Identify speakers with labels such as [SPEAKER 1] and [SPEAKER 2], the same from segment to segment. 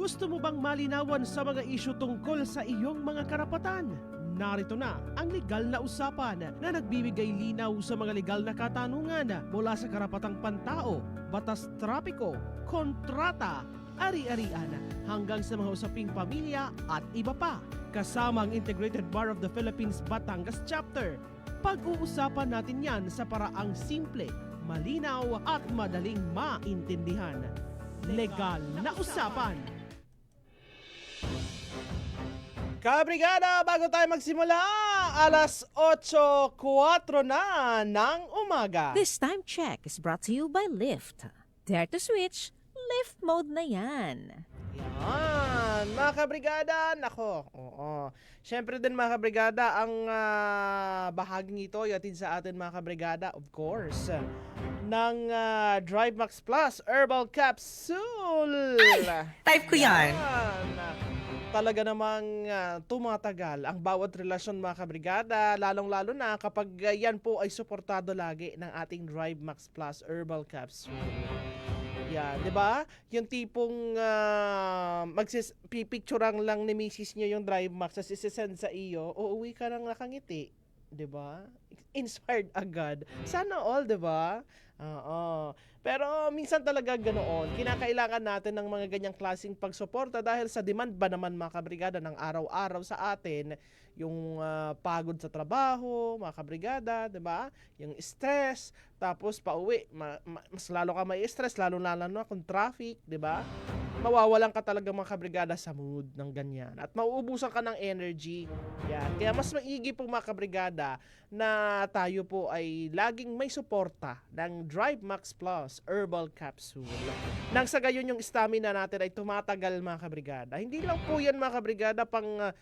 [SPEAKER 1] Gusto mo bang malinawan sa mga isyu tungkol sa iyong mga karapatan? Narito na ang legal na usapan na nagbibigay linaw sa mga legal na katanungan mula sa karapatang pantao, batas trapiko, kontrata, ari-arian hanggang sa mga usaping pamilya at iba pa. Kasama ang Integrated Bar of the Philippines Batangas Chapter. Pag-uusapan natin yan sa paraang simple, malinaw at madaling maintindihan. Legal na usapan. Kabrigada, bago tayo magsimula, alas 8:04 na ng umaga.
[SPEAKER 2] This time check is brought to you by Lyft. Dare to switch, Lyft mode na yan.
[SPEAKER 1] Yan, mga kabrigada, nako. Oo. Siyempre din mga kabrigada, ang bahaging ito yatid sa atin mga kabrigada, of course, ng Drive Max Plus Herbal Capsule.
[SPEAKER 2] Type ko yan.
[SPEAKER 1] Talaga namang tumatagal ang bawat relasyon mga kabrigada, lalong-lalo na kapag yan po ay suportado lagi ng ating Drive Max Plus Herbal Capsule. Yan, 'di ba? Yung tipong pipicturean lang ni Mrs. niyo yung Drive Max sa sisend sa iyo, uuwi ka nang nakangiti, 'di ba? Inspired agad. Sana all, 'di ba? Oo. Pero minsan talaga ganoon. Kinakailangan natin ng mga ganyang klaseng pagsuporta dahil sa demand ba naman mga kabrigada ng araw-araw sa atin, yung pagod sa trabaho, mga kabrigada, 'di ba? Yung stress, tapos pauwi, mas lalo ka may stress lalo na kung traffic, 'di ba? Mawawalan ka talaga mga kabrigada sa mood ng ganyan at mauubusan ka ng energy. Yan. Kaya mas maigi po mga kabrigada na tayo po ay laging may suporta ng Drive Max Plus Herbal Capsule. Nang sa gayon yung stamina natin ay tumatagal mga kabrigada. Hindi lang po yan mga kabrigada pang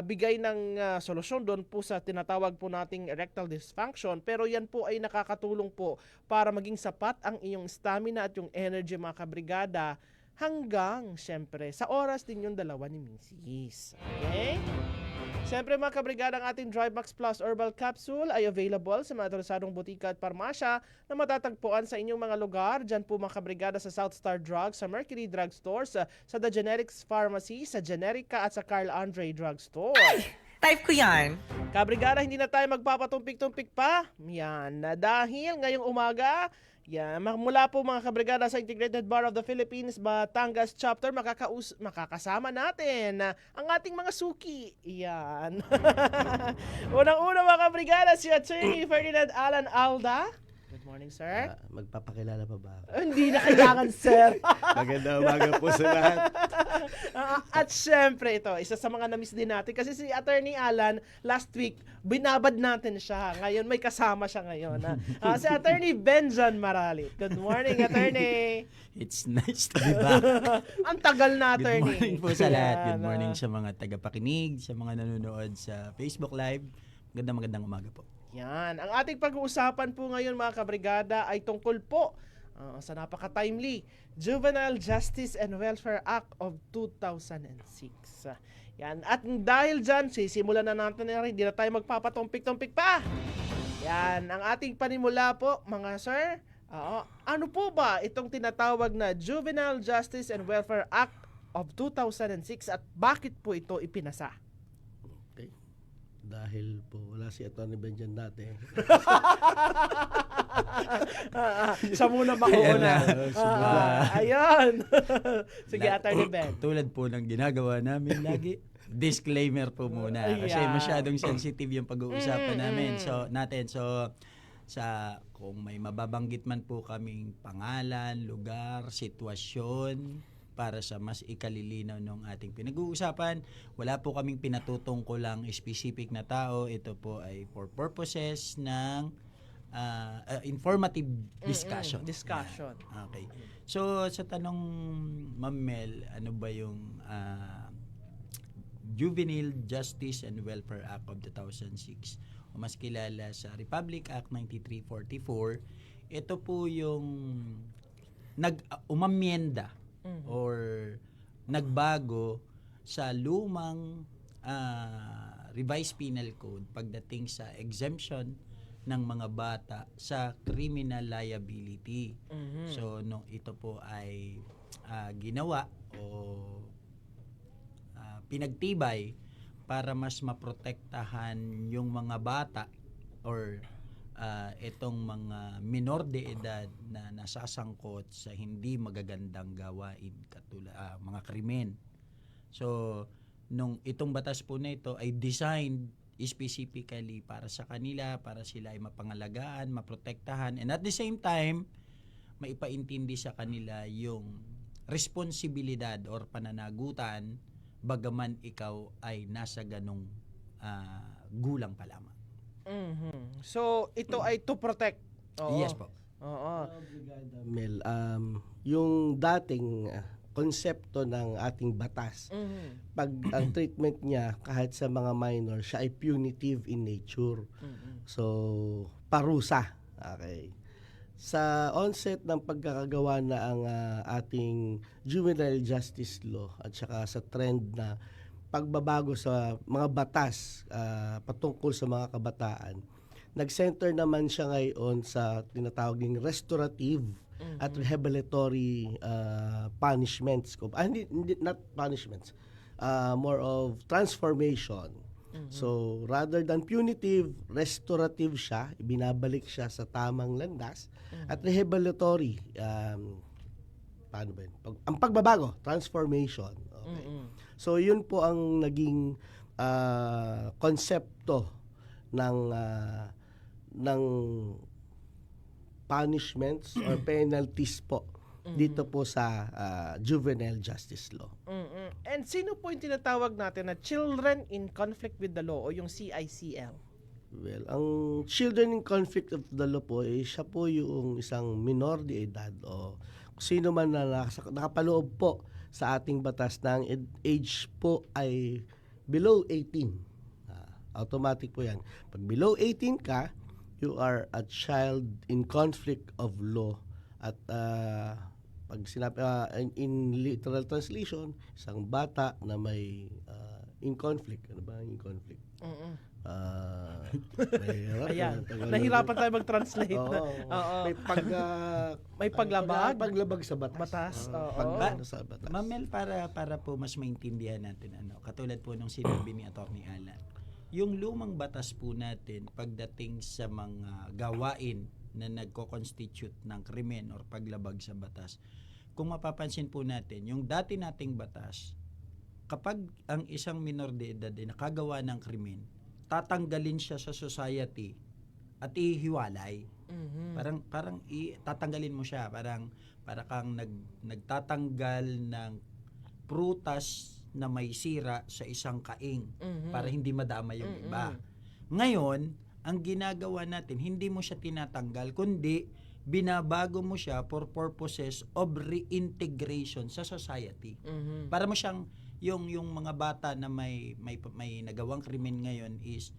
[SPEAKER 1] bigay ng solusyon doon po sa tinatawag po nating erectile dysfunction, pero yan po ay nakakatulong po para maging sapat ang iyong stamina at yung energy mga kabrigada hanggang, syempre, sa oras din yung dalawa ni Mrs. Okay? Syempre mga kabrigada, ang ating Drive Max Plus Herbal Capsule ay available sa mga interesadong butika at parmasya na matatagpuan sa inyong mga lugar. Diyan po mga kabrigada sa South Star Drugs, sa Mercury Drug Stores, sa The Generics Pharmacy, sa Generica at sa Carl Andre Drug Store.
[SPEAKER 2] Type ko yan.
[SPEAKER 1] Kabrigada, hindi na tayo magpapatumpik-tumpik pa. Yan, dahil ngayong umaga, yan, mula po mga kabrigada sa Integrated Bar of the Philippines Batangas Chapter, makakasama natin ang ating mga suki. Yan. Unang-una mga kabrigada, si Attorney Ferdinand Alan Alda. Good morning, sir.
[SPEAKER 3] Magpapakilala pa ba ako?
[SPEAKER 1] Hindi na kailangan, sir.
[SPEAKER 3] Magandang umaga po sa lahat.
[SPEAKER 1] At syempre ito, isa sa mga na-miss din natin kasi si Attorney Alan last week, binabad natin siya. Ngayon may kasama siya ngayon. Si Attorney Benjan Maralit. Good morning, Attorney.
[SPEAKER 4] It's nice to be back.
[SPEAKER 1] Ang tagal na,
[SPEAKER 4] Good
[SPEAKER 1] Attorney.
[SPEAKER 4] morning po sa lahat. Good
[SPEAKER 1] Yan,
[SPEAKER 4] morning sa mga tagapakinig, sa mga nanonood sa Facebook Live. Magandang umaga po.
[SPEAKER 1] Yan. Ang ating pag-uusapan po ngayon mga kabrigada ay tungkol po sa napaka-timely Juvenile Justice and Welfare Act of 2006. Yan. At dahil dyan, sisimulan na natin na rin, hindi na tayo magpapatumpik-tumpik pa. Yan. Ang ating panimula po, mga sir, ano po ba itong tinatawag na Juvenile Justice and Welfare Act of 2006 at bakit po ito ipinasa?
[SPEAKER 3] Okay. Dahil po wala si Atty. Benjan dati.
[SPEAKER 1] Siya muna makuuna. Ayun. Sige, Atty. Ben.
[SPEAKER 4] Tulad po ng ginagawa namin lagi, disclaimer po muna. Kasi masyadong sensitive yung pag-uusapan namin. So, kung may mababanggit man po kaming pangalan, lugar, sitwasyon, para sa mas ikalilinaw ng ating pinag-uusapan. Wala po kaming pinatutungkulang specific na tao. Ito po ay for purposes ng informative discussion.
[SPEAKER 1] Discussion.
[SPEAKER 4] Yeah. Okay. So, sa tanong, Ma'am Mel, ano ba yung Juvenile Justice and Welfare Act of 2006 o mas kilala sa Republic Act 9344? Ito po yung umamyenda or nagbago sa lumang revised penal code pagdating sa exemption ng mga bata sa criminal liability. So ito po ay ginawa o pinagtibay para mas maprotektahan yung mga bata or itong mga minor de edad na nasasangkot sa hindi magagandang gawain katulad mga krimen. So nung itong batas po na ito ay designed specifically para sa kanila, para sila ay mapangalagaan, maprotektahan, and at the same time maipaintindi sa kanila yung responsibilidad or pananagutan bagaman ikaw ay nasa ganong gulang pa lamang.
[SPEAKER 1] So, ito ay to protect. Oo.
[SPEAKER 4] Yes po.
[SPEAKER 1] Oo.
[SPEAKER 3] Brigada Mel, yung dating konsepto ng ating batas, pag ang treatment niya kahit sa mga minor, siya ay punitive in nature. So, parusa. Okay. Sa onset ng pagkakagawa na ang ating juvenile justice law at saka sa trend na pagbabago sa mga batas patungkol sa mga kabataan, nag-center naman siya ngayon sa tinatawag ng restorative at rehabilitatory punishments. Not punishments, more of transformation. So, rather than punitive, restorative siya, ibinabalik siya sa tamang landas, at rehabilitatory, paano ba yun? Ang pagbabago, transformation. Okay. So, yun po ang naging konsepto ng punishments or penalties po dito po sa juvenile justice law.
[SPEAKER 1] And sino po yung tinatawag natin na children in conflict with the law o yung CICL?
[SPEAKER 3] Well, ang children in conflict of the law po, siya po yung isang minor de edad o sino man na nakapaloob po sa ating batas na ang age po ay below 18. Automatic po yan. Pag below 18 ka, you are a child in conflict of law. At pag sinabi, in literal translation, isang bata na may in conflict. Ano ba in conflict?
[SPEAKER 1] Ayan, nahirapan tayo mag-translate.
[SPEAKER 3] Oo.
[SPEAKER 1] Oo.
[SPEAKER 3] May
[SPEAKER 1] May paglabag?
[SPEAKER 3] paglabag sa batas.
[SPEAKER 1] Batas, oo.
[SPEAKER 3] Paglabag sa batas.
[SPEAKER 4] Mamel, para po mas maintindihan natin, katulad po nung sinabi ni Atty. Alan, yung lumang batas po natin pagdating sa mga gawain na nagko-constitute ng krimen or paglabag sa batas, kung mapapansin po natin, yung dati nating batas, kapag ang isang minor de edad ay nakagawa ng krimen, tatanggalin siya sa society at ihiwalay. Parang tatanggalin mo siya, para kang nagtatanggal ng prutas na may sira sa isang kaing para hindi madama yung iba. Ngayon, ang ginagawa natin, hindi mo siya tinatanggal, kundi binabago mo siya for purposes of reintegration sa society. Para mo siyang yung mga bata na may nagawang krimen ngayon is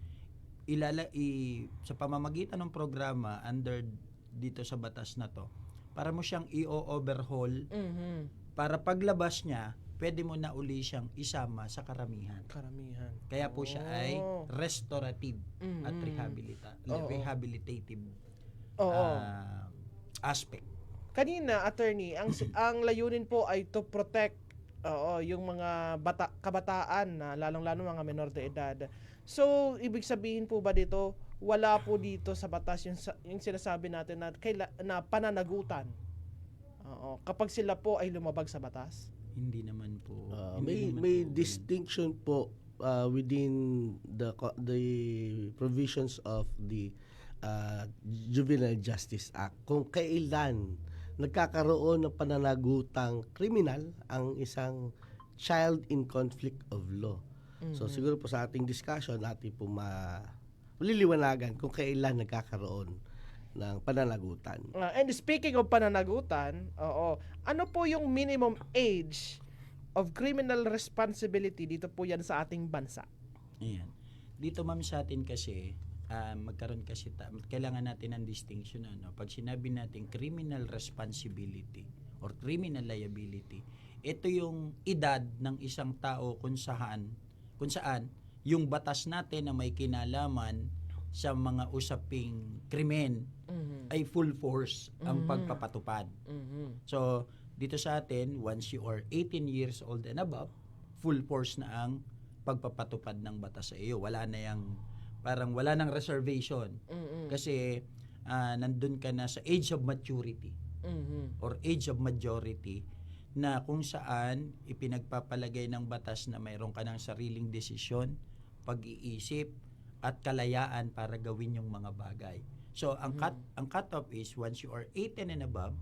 [SPEAKER 4] sa pamamagitan ng programa under dito sa batas na to, para mo siyang i-overhaul para paglabas niya pwede mo na uli siyang isama sa karamihan. Kaya po siya ay restorative at rehabilitative aspect.
[SPEAKER 1] Kanina, attorney, ang layunin po ay to protect yung mga kabataan na lalong-lalo mga menor de edad. So, ibig sabihin po ba dito, wala po dito sa batas yung sinasabi natin na pananagutan. Kapag sila po ay lumabag sa batas?
[SPEAKER 4] Hindi naman po.
[SPEAKER 3] May distinction po within the provisions of the Juvenile Justice Act kung kailan nagkakaroon ng pananagutang kriminal ang isang child in conflict of law. So siguro po sa ating discussion natin po maliliwanagan kung kailan nagkakaroon ng pananagutan.
[SPEAKER 1] And speaking of pananagutan, ano po yung minimum age of criminal responsibility dito po yan sa ating bansa?
[SPEAKER 4] Ayan. Dito ma'am sa atin kasi, magkaroon kasi, kailangan natin ng distinction. Pag sinabi natin criminal responsibility or criminal liability, ito yung edad ng isang tao kung saan yung batas natin na may kinalaman sa mga usaping krimen ay full force ang pagpapatupad. So, dito sa atin, once you are 18 years old and above, full force na ang pagpapatupad ng batas sa iyo. Wala na yang parang wala nang reservation. Kasi nandun ka na sa age of maturity or age of majority na kung saan ipinagpapalagay ng batas na mayroon ka ng sariling desisyon, pag-iisip, at kalayaan para gawin yung mga bagay. So, ang cut-off is once you are 18 and above,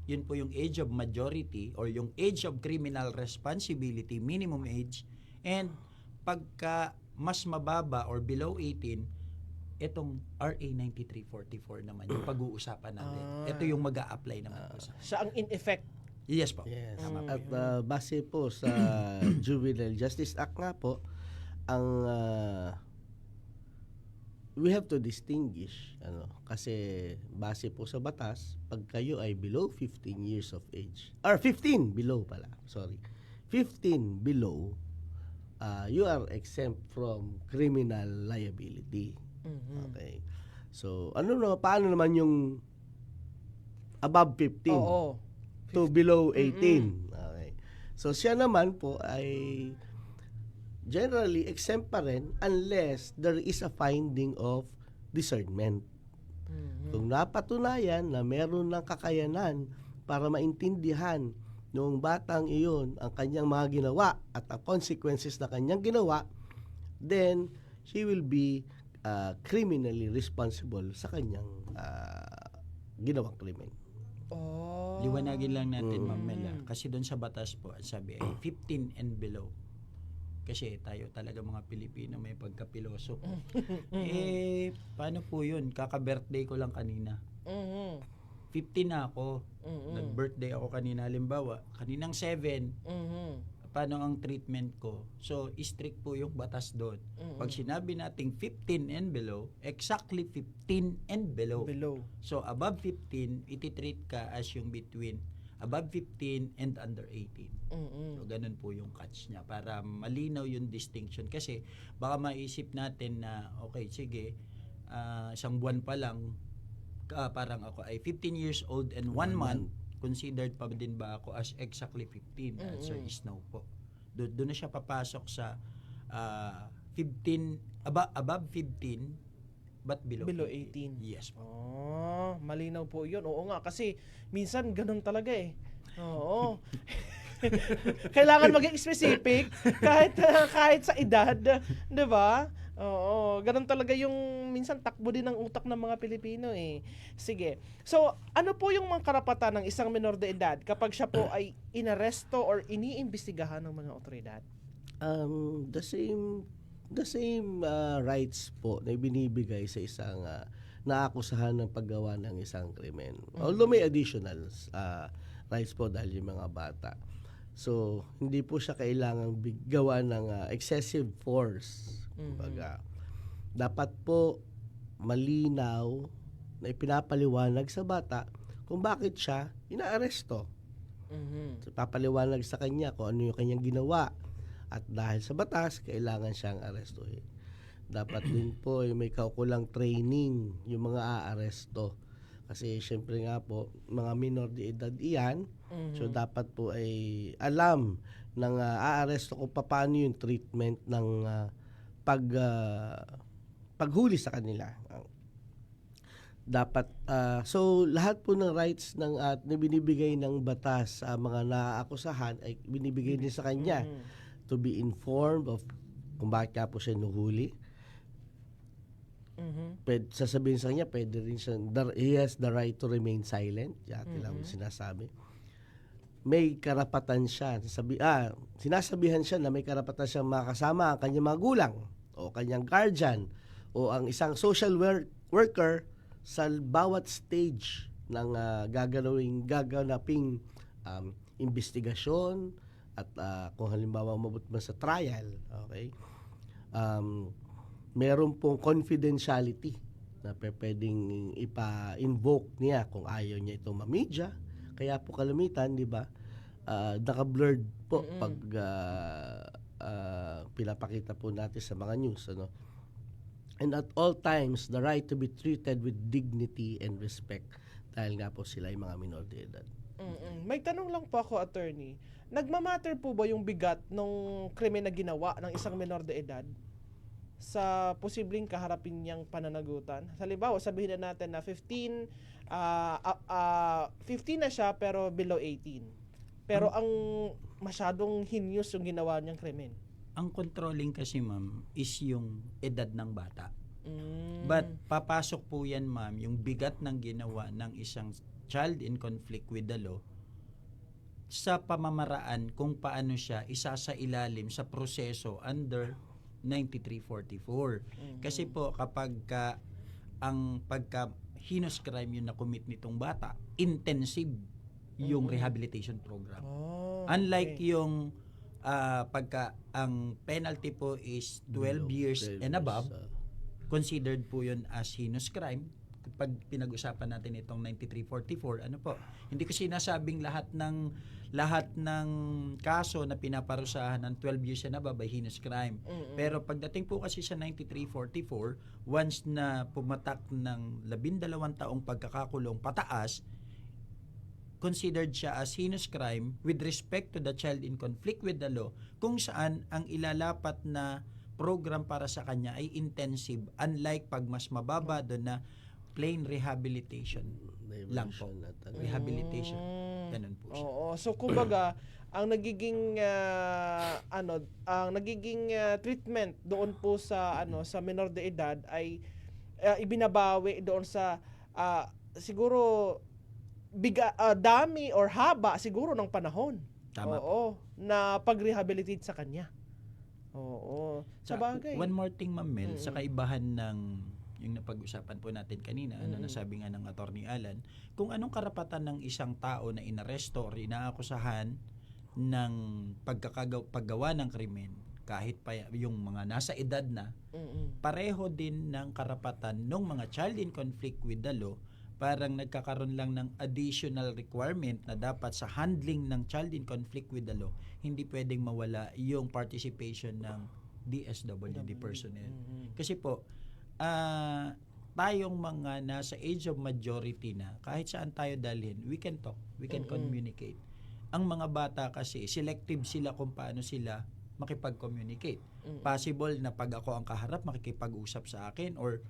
[SPEAKER 4] yun po yung age of majority or yung age of criminal responsibility, minimum age, and pagka mas mababa or below 18, itong RA 9344 naman yung pag-uusapan natin. Ito yung mag-a-apply naman po sa
[SPEAKER 1] Siya ang in effect.
[SPEAKER 4] Yes po.
[SPEAKER 3] Yes.
[SPEAKER 4] Tama po.
[SPEAKER 3] At base po sa Juvenile Justice Act nga po, ang we have to distinguish kasi base po sa batas, pag kayo ay below 15 years of age, or 15 below pala, sorry. 15 below, you are exempt from criminal liability. Okay. So, paano naman yung above 15?
[SPEAKER 1] Oo.
[SPEAKER 3] To below 18. Okay. So siya naman po ay generally exempt pa rin unless there is a finding of discernment. Kung napatunayan na meron ng kakayanan para maintindihan noong batang iyon ang kanyang mga ginawa at ang consequences na kanyang ginawa, then she will be criminally responsible sa kanyang ginawang krimen.
[SPEAKER 4] Liwanagin lang natin, Ma'am Mela. Kasi doon sa batas po, ang sabi ay 15 and below. Kasi tayo talaga mga Pilipino may pagkapiloso. Paano po yun? Kaka-birthday ko lang kanina. 15 na ako. Nag-birthday ako kanina. Halimbawa, kaninang 7. Paano ang treatment ko? So, strict po yung batas doon. Pag sinabi nating 15 and below, exactly 15 and below. So, above 15, ititreat ka as yung between above 15 and under 18. So, ganun po yung catch niya para malinaw yung distinction. Kasi, baka maisip natin na, okay, sige, isang buwan pa lang, parang ako ay 15 years old and 1 month, considered pa din ba ako as exactly 15? Answer is no po. Doon na siya papasok sa 15, above 15, but below 18. Yes po.
[SPEAKER 1] Malinaw po yun. Oo nga, kasi minsan ganun talaga eh. Oo. Kailangan maging specific kahit sa edad, 'di ba? Oo, ganun talaga yung minsan takbo din ng utak ng mga Pilipino eh. Sige. So, ano po yung mga karapatan ng isang menor de edad kapag siya po ay inaresto or iniimbestigahan ng mga otoridad?
[SPEAKER 3] The same rights po na binibigay sa isang naakusahan ng paggawa ng isang krimen. Although may additional rights po dahil yung mga bata. So, hindi po siya kailangang gawa ng excessive force. Kumbaga, dapat po malinaw na ipinapaliwanag sa bata kung bakit siya inaaresto. So, papaliwanag sa kanya kung ano yung kanyang ginawa. At dahil sa batas, kailangan siyang arestuhin. Dapat din po may kaukulang training yung mga aaresto. Kasi syempre nga po, mga minor de edad iyan, so dapat po ay alam ng aaresto kung paano yung treatment ng paghuli sa kanila. Dapat so lahat po ng rights ng na binibigay ng batas sa mga naaakusahan ay binibigay din sa kanya to be informed of kung bakit nga po siya nuhuli. Sasabihin sa kanya, pwede rin siya, he has the right to remain silent. Yati lang sinasabi. May karapatan siya. Sinasabihan siya na may karapatan siyang makasama ang kanyang magulang o kanyang guardian o ang isang social worker sa bawat stage ng gaganaping investigasyon at kung halimbawa umabot man sa trial, okay? Meron pong confidentiality na pwedeng ipa-invoke niya kung ayaw niya itong ma-media. Kaya po kalamitan, di ba, naka-blurred po pag pinapakita po natin sa mga news. And at all times, the right to be treated with dignity and respect dahil nga po sila ay mga minor de edad.
[SPEAKER 1] May tanong lang po ako, attorney. nagmamatter po ba yung bigat ng krimen na ginawa ng isang menor de edad sa posibleng kaharapin niyang pananagutan? Halimbawa, sabihin na natin na 15 na siya pero below 18. Pero ang masyadong heinous yung ginawa niyang krimen.
[SPEAKER 4] Ang controlling kasi, ma'am, is yung edad ng bata.
[SPEAKER 1] Mm.
[SPEAKER 4] But papasok po yan, ma'am, yung bigat ng ginawa ng isang child in conflict with the law sa pamamaraan kung paano siya isasailalim sa proseso under 9344. Kasi po kapag ang pagka heinous crime yung na-commit nitong bata, intensive yung rehabilitation program.
[SPEAKER 1] Oh,
[SPEAKER 4] Unlike
[SPEAKER 1] okay.
[SPEAKER 4] yung pagka ang penalty po is 12 years and above, considered po yun as heinous crime. Pag pinag-usapan natin itong 9344, ano po, hindi ko sinasabing lahat ng kaso na pinaparusahan ng 12 years and above ay heinous crime. Pero pagdating po kasi sa 9344, once na pumatak ng 12 taong pagkakakulong pataas, considered siya as heinous crime with respect to the child in conflict with the law, kung saan ang ilalapat na program para sa kanya ay intensive, unlike pag mas mababa doon na plain rehabilitation lang po. Rehabilitation. Ganun po siya.
[SPEAKER 1] Oo. So kumbaga, ang nagiging treatment doon po sa sa menor de edad ay ibinabawi doon sa siguro dami or haba siguro ng panahon.
[SPEAKER 4] Tama.
[SPEAKER 1] Oo, na pag-rehabilitate sa kanya. Oo. Sa bagay.
[SPEAKER 4] One more thing, Ma'am Mel, sa kaibahan ng yung napag-usapan po natin kanina, nasabi nga ng Attorney Alan, kung anong karapatan ng isang tao na inaresto or inaakusahan ng paggawa ng krimen, kahit pa yung mga nasa edad na, pareho din ng karapatan ng mga child in conflict with the law. Parang nagkakaroon lang ng additional requirement na dapat sa handling ng child in conflict with the law, hindi pwedeng mawala yung participation ng DSWD personnel. Kasi po, tayong mga nasa age of majority na, kahit saan tayo dalhin, we can talk, we can communicate. Ang mga bata kasi, selective sila kung paano sila makipag-communicate. Possible na pag ako ang kaharap, makikipag-usap sa akin, or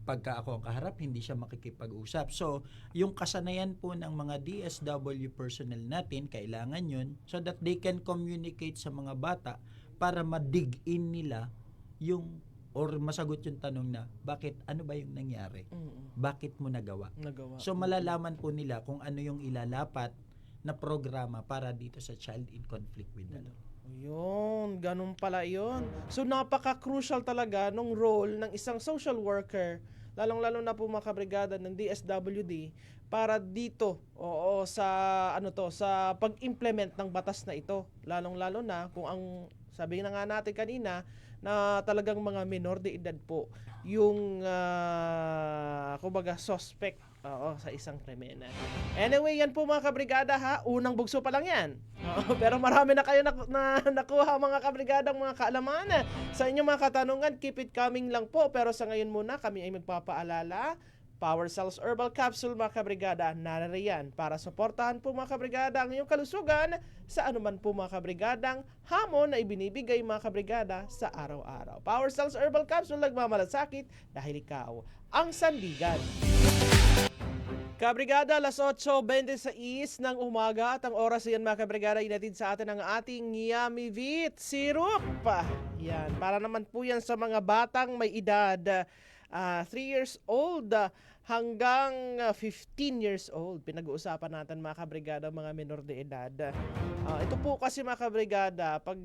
[SPEAKER 4] pagka ako ang kaharap, hindi siya makikipag-usap. So, yung kasanayan po ng mga DSW personnel natin, kailangan yun so that they can communicate sa mga bata para ma-dig in nila yung or masagot yung tanong na, bakit, ano ba yung nangyari? Bakit mo nagawa? So, malalaman po nila kung ano yung ilalapat na programa para dito sa child in conflict with the law.
[SPEAKER 1] Yun, ganun pala yun. So, napaka-crucial talaga nung role ng isang social worker, lalong-lalo na po mga kabrigada ng DSWD, para dito, sa pag-implement ng batas na ito. Lalong-lalo na kung ang, sabi na nga natin kanina, na talagang mga minor de edad po yung kumbaga suspect sa isang krimen. Anyway, yan po mga kabrigada ha, unang bugso pa lang yan. Pero marami na kayo nakuha mga kabrigadang mga kaalaman. Sa inyong mga katanungan, keep it coming lang po. Pero sa ngayon muna, kami ay magpapaalala, Power Cells Herbal Capsule mga kabrigada, naririyan para suportahan po mga kabrigada ang inyong kalusugan sa anuman po mga kabrigadang hamon na ibinibigay mga kabrigada sa araw-araw. Power Cells Herbal Capsule, nagmamalasakit dahil ikaw ang sandigan. Kabrigada, alas 8:26 ng umaga at ang oras yan mga kabrigada, inatid sa atin ang ating Yummy Vit Syrup. Yan, para naman po yan sa mga batang may edad 3 years old hanggang 15 years old. Pinag-uusapan natin mga kabrigada, mga menor de edad. Ito po kasi mga kabrigada, pag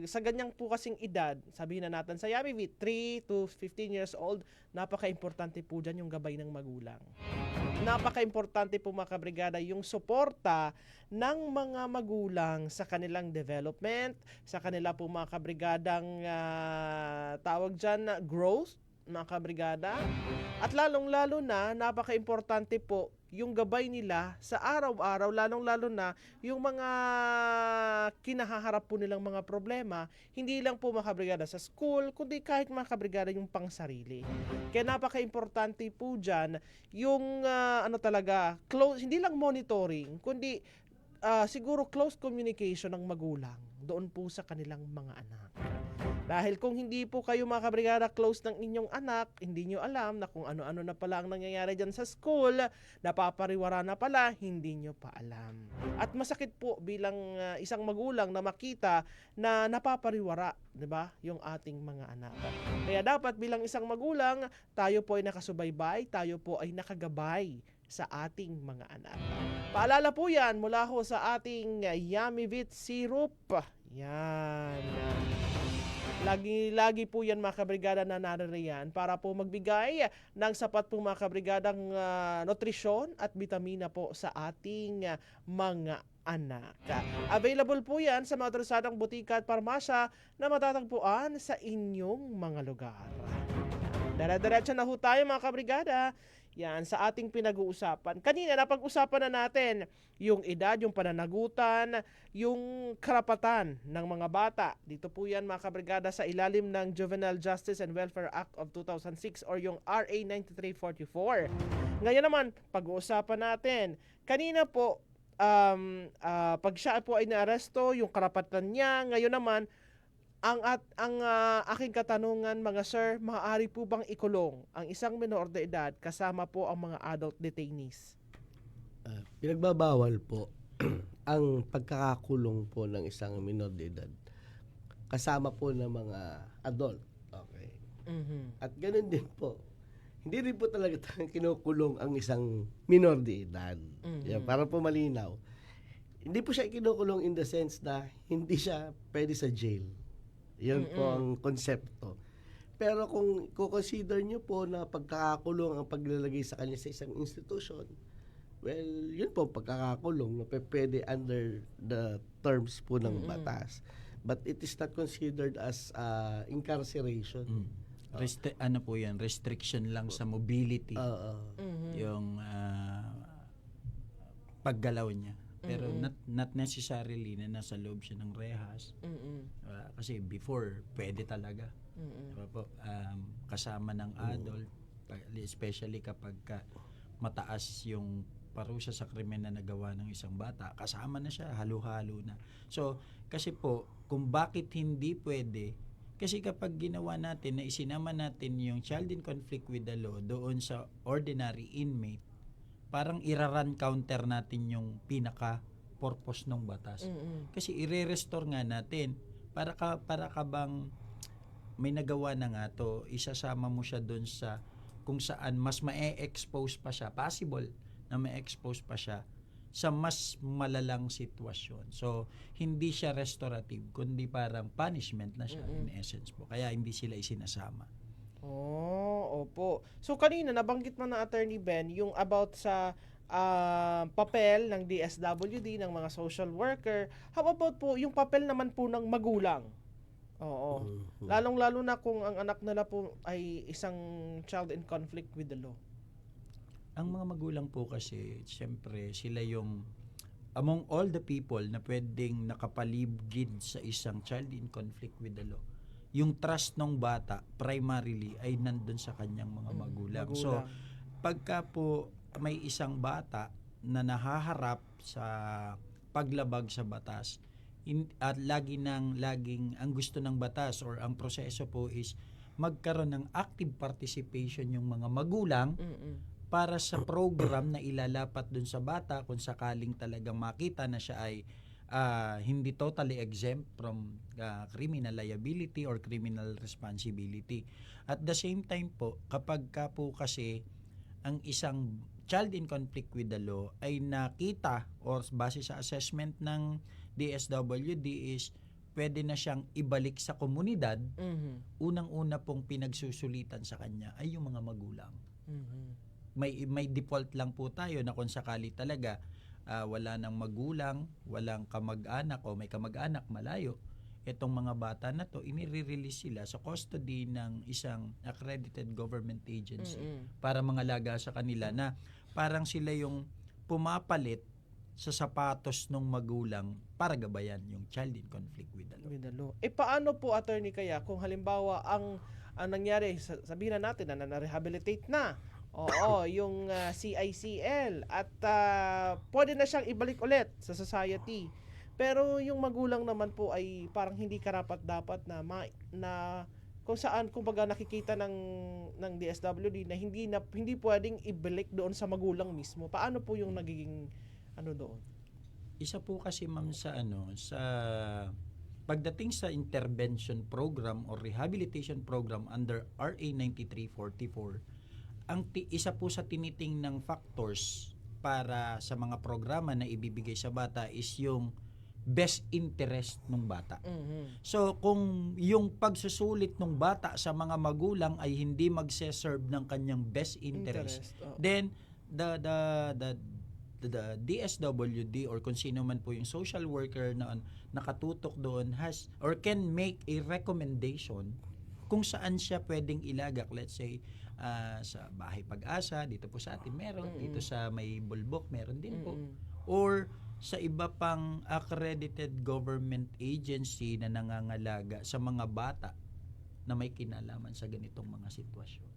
[SPEAKER 1] sa ganyang po kasing edad, sabihin na natin sa Yummy Vit, 3 to 15 years old, napaka-importante po dyan yung gabay ng magulang. Napaka-importante po mga kabrigada yung suporta ng mga magulang sa kanilang development, sa kanila po mga kabrigadang tawag dyan growth, mga kabrigada. At lalong-lalo na, napaka-importante po yung gabay nila sa araw-araw, lalong-lalo na yung mga kinahaharap po nilang mga problema, hindi lang po mga kabrigada sa school, kundi kahit mga kabrigada yung pangsarili. Kaya napaka-importante po dyan yung talaga, close, hindi lang monitoring, kundi siguro close communication ng magulang doon po sa kanilang mga anak. Dahil kung hindi po kayo mga kabrigada close ng inyong anak, hindi nyo alam na kung ano-ano na pala ang nangyayari dyan sa school, napapariwara na pala, hindi nyo pa alam. At masakit po bilang isang magulang na makita na napapariwara, di ba, yung ating mga anak. Kaya dapat bilang isang magulang, tayo po ay nakasubaybay, tayo po ay nakagabay sa ating mga anak. Paalala po yan mula ho sa ating Yummy Vit Syrup. Yan. Lagi po yan mga kabrigada na naririyan para po magbigay ng sapat po mga kabrigadang nutrisyon at bitamina po sa ating mga anak. Available po yan sa mga interesadong butika at parmasya na matatagpuan sa inyong mga lugar. Dara-diretso na ho tayo mga kabrigada. Yan, sa ating pinag-uusapan. Kanina, napag-usapan na natin yung edad, yung pananagutan, yung karapatan ng mga bata. Dito po yan, mga kabrigada, sa ilalim ng Juvenile Justice and Welfare Act of 2006 or yung RA 9344. Ngayon naman, pag-uusapan natin. Kanina po, pag siya po ay naaresto, yung karapatan niya. Ngayon naman, ang aking katanungan mga sir, maaari po bang ikulong ang isang minor de edad kasama po ang mga adult detainees?
[SPEAKER 3] Pinagbabawal po ang pagkakakulong po ng isang minor de edad kasama po ng mga adult. Okay. At ganoon din po. Hindi rin po talaga kinukulong ang isang minor de edad. Yan, para po malinaw. Hindi po siya kinukulong in the sense na hindi siya pwede sa jail. Yan po ang konsepto. Pero kung consider nyo po na pagkakakulong ang paglalagay sa kanya sa isang institution, well, yun po pagkakakulong na pwede under the terms po ng batas. But it is not considered as incarceration.
[SPEAKER 4] Ano po yan? Restriction lang sa mobility. Yung paggalaw niya. Pero not necessarily na nasa loob siya ng rehas. Kasi before, pwede talaga. Diba po? Kasama ng adult, especially kapag mataas yung parusa sa krimen na nagawa ng isang bata, kasama na siya, halo-halo na. So, kasi po, kung bakit hindi pwede, kasi kapag ginawa natin na isinama natin yung child in conflict with the law doon sa ordinary inmate, parang ira-run counter natin yung pinaka-purpose ng batas. Kasi i-restore nga natin. Para ka bang may nagawa na nga to, isasama mo siya doon sa kung saan mas ma-expose pa siya, possible na ma-expose pa siya sa mas malalang sitwasyon. So, hindi siya restorative, kundi parang punishment na siya in essence po. Kaya hindi sila isinasama.
[SPEAKER 1] Opo. So kanina nabanggit mo na Attorney Ben yung about sa papel ng DSWD, ng mga social worker. How about po yung papel naman po ng magulang? Oo. Lalong-lalo na kung ang anak nila po ay isang child in conflict with the law.
[SPEAKER 4] Ang mga magulang po kasi, siyempre, sila yung among all the people na pwedeng nakapaligid sa isang child in conflict with the law, yung trust ng bata primarily ay nandun sa kanyang mga magulang. So, pagka po may isang bata na nahaharap sa paglabag sa batas, at laging ang gusto ng batas or ang proseso po is magkaroon ng active participation yung mga magulang para sa program na ilalapat dun sa bata kung sakaling talagang makita na siya ay hindi totally exempt from criminal liability or criminal responsibility. At the same time po, kapag ka po kasi ang isang child in conflict with the law ay nakita or base sa assessment ng DSWD is pwede na siyang ibalik sa komunidad, unang-una pong pinagsusulitan sa kanya ay yung mga magulang. May default lang po tayo na kung sakali talaga wala nang magulang, walang kamag-anak o may kamag-anak malayo, itong mga bata na to, inire-release sila sa custody ng isang accredited government agency para mangalaga sa kanila na parang sila yung pumapalit sa sapatos ng magulang para gabayan yung child in conflict with the law.
[SPEAKER 1] Paano po, attorney, kaya kung halimbawa ang nangyari, sabihin na natin na na-rehabilitate na Oo, yung CICL at pwede na siyang ibalik ulit sa society. Pero yung magulang naman po ay parang hindi karapat-dapat na kung saan kumbaga nakikita ng DSWD na hindi pwedeng ibalik doon sa magulang mismo. Paano po yung nagiging ano doon?
[SPEAKER 4] Isa po kasi ma'am sa pagdating sa intervention program or rehabilitation program under RA 9344, isa po sa tinitingnang factors para sa mga programa na ibibigay sa bata is yung best interest ng bata. So kung yung pagsusulit ng bata sa mga magulang ay hindi magse-serve ng kanyang best interest, then the DSWD or kung sino man po yung social worker na nakatutok doon has or can make a recommendation kung saan siya pwedeng ilagak. Let's say sa Bahay Pag-asa, dito po sa atin meron, dito sa May Bulbok meron din po, or sa iba pang accredited government agency na nangangalaga sa mga bata na may kinalaman sa ganitong mga sitwasyon.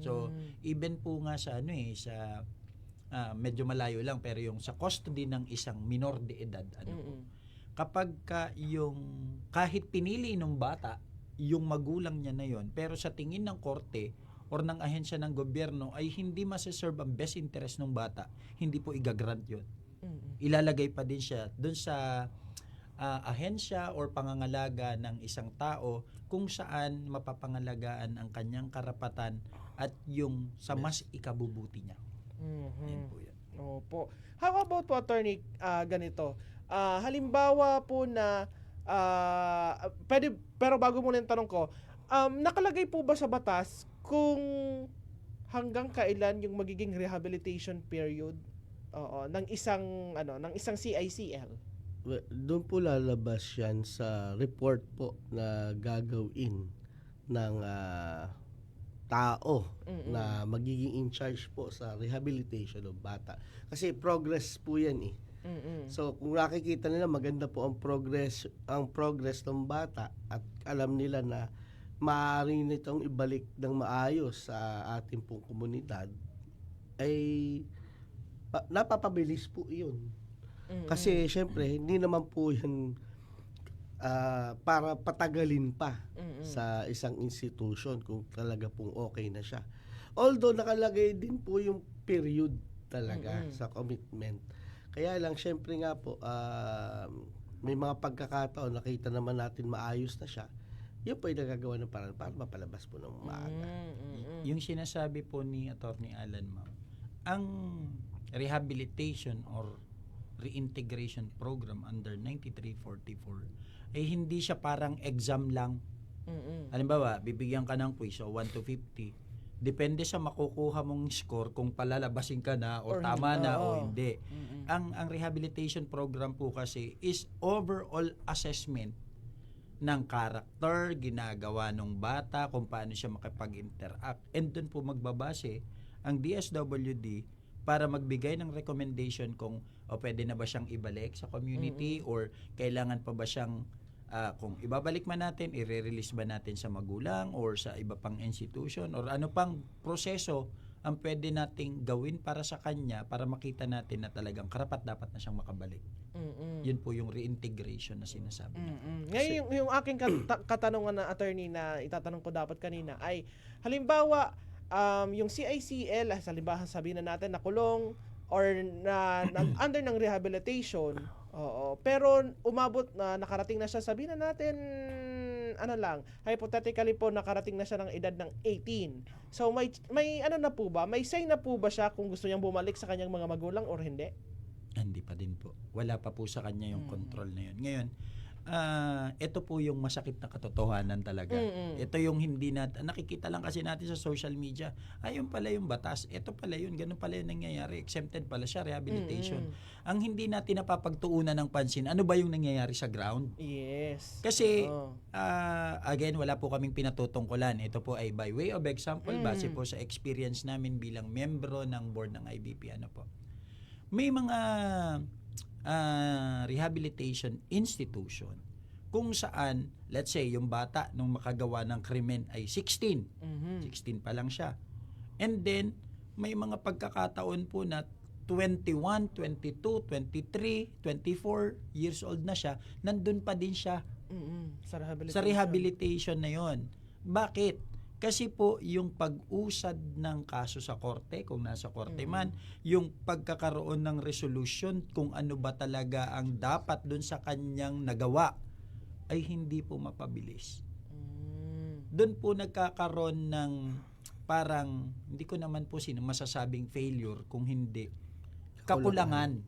[SPEAKER 4] So even po nga sa sa medyo malayo lang, pero yung sa custody ng isang minor de edad, po, kapag yung kahit pinili ng bata yung magulang niya na yon, pero sa tingin ng korte or ng ahensya ng gobyerno ay hindi masaserve ang best interest ng bata, hindi po igagrant yun. Ilalagay pa din siya dun sa ahensya or pangangalaga ng isang tao kung saan mapapangalagaan ang kanyang karapatan at yung sa mas ikabubuti niya. Yan po yan.
[SPEAKER 1] Opo. How about po, attorney, ganito? Halimbawa po na pwede, pero bago muna yung tanong ko, nakalagay po ba sa batas kung hanggang kailan yung magiging rehabilitation period ng isang CICL?
[SPEAKER 3] Well, doon po lalabas yan sa report po na gagawin ng tao na magiging in charge po sa rehabilitation ng bata. Kasi progress po yan eh. So kung nakikita nila maganda po ang progress ng bata at alam nila na maaari nitong ibalik ng maayos sa ating pong komunidad, ay napapabilis po iyon. Kasi syempre hindi naman po yan para patagalin pa sa isang institution kung talaga pong okay na siya. Although nakalagay din po yung period talaga sa commitment. Kaya lang syempre nga po may mga pagkakataon nakita naman natin maayos na siya. Yun po yung nagagawa ng parang para mapalabas po ng maaga.
[SPEAKER 4] Yung sinasabi po ni Attorney Alan, ma'am, ang rehabilitation or reintegration program under 9344 ay hindi siya parang exam lang. Halimbawa, bibigyan ka ng quiz, so 1 to 50. Depende sa makukuha mong score kung palalabasin ka na o tama na o hindi. Ang rehabilitation program po kasi is overall assessment ng character, ginagawa ng bata, kung paano siya makipag-interact. And doon po magbabase ang DSWD para magbigay ng recommendation kung pwede na ba siyang ibalik sa community or kailangan pa ba siyang kung ibabalik man natin, i-release ba natin sa magulang or sa iba pang institution or ano pang proseso ang pwede nating gawin para sa kanya para makita natin na talagang karapat-dapat na siyang makabalik. Yun po yung reintegration na sinasabi.
[SPEAKER 1] Ngayon, yung aking katanungan na attorney na itatanong ko dapat kanina ay, halimbawa, yung CICL, halimbawa sabihin na natin nakulong or under ng rehabilitation, pero umabot na nakarating na siya, sabihin na natin hypothetically po nakarating na siya ng edad ng 18. So may ano na po ba? May say na po ba siya kung gusto niyang bumalik sa kanyang mga magulang or hindi?
[SPEAKER 4] Hindi pa din po. Wala pa po sa kanya yung control na yun. Ngayon, ito po yung masakit na katotohanan talaga. Ito yung hindi natin, nakikita lang kasi natin sa social media, ayun pala yung batas, ito pala yun, ganun pala yung nangyayari, exempted pala siya, rehabilitation. Ang hindi natin napapagtuunan ng pansin, ano ba yung nangyayari sa ground?
[SPEAKER 1] Yes.
[SPEAKER 4] Kasi, again, wala po kaming pinatutungkulan. Ito po ay by way of example, base po sa experience namin bilang membro ng board ng IBP. May mga rehabilitation institution kung saan, let's say, yung bata nung makagawa ng krimen ay 16. 16 pa lang siya. And then, may mga pagkakataon po na 21, 22, 23, 24 years old na siya, nandun pa din siya
[SPEAKER 1] Sa rehabilitation.
[SPEAKER 4] sa rehabilitation na yon. Bakit? Kasi po yung pag-usad ng kaso sa korte, kung nasa korte man, yung pagkakaroon ng resolution kung ano ba talaga ang dapat dun sa kanyang nagawa, ay hindi po mapabilis. Doon po nagkakaroon ng parang, hindi ko naman po masasabing failure, kung hindi kakulangan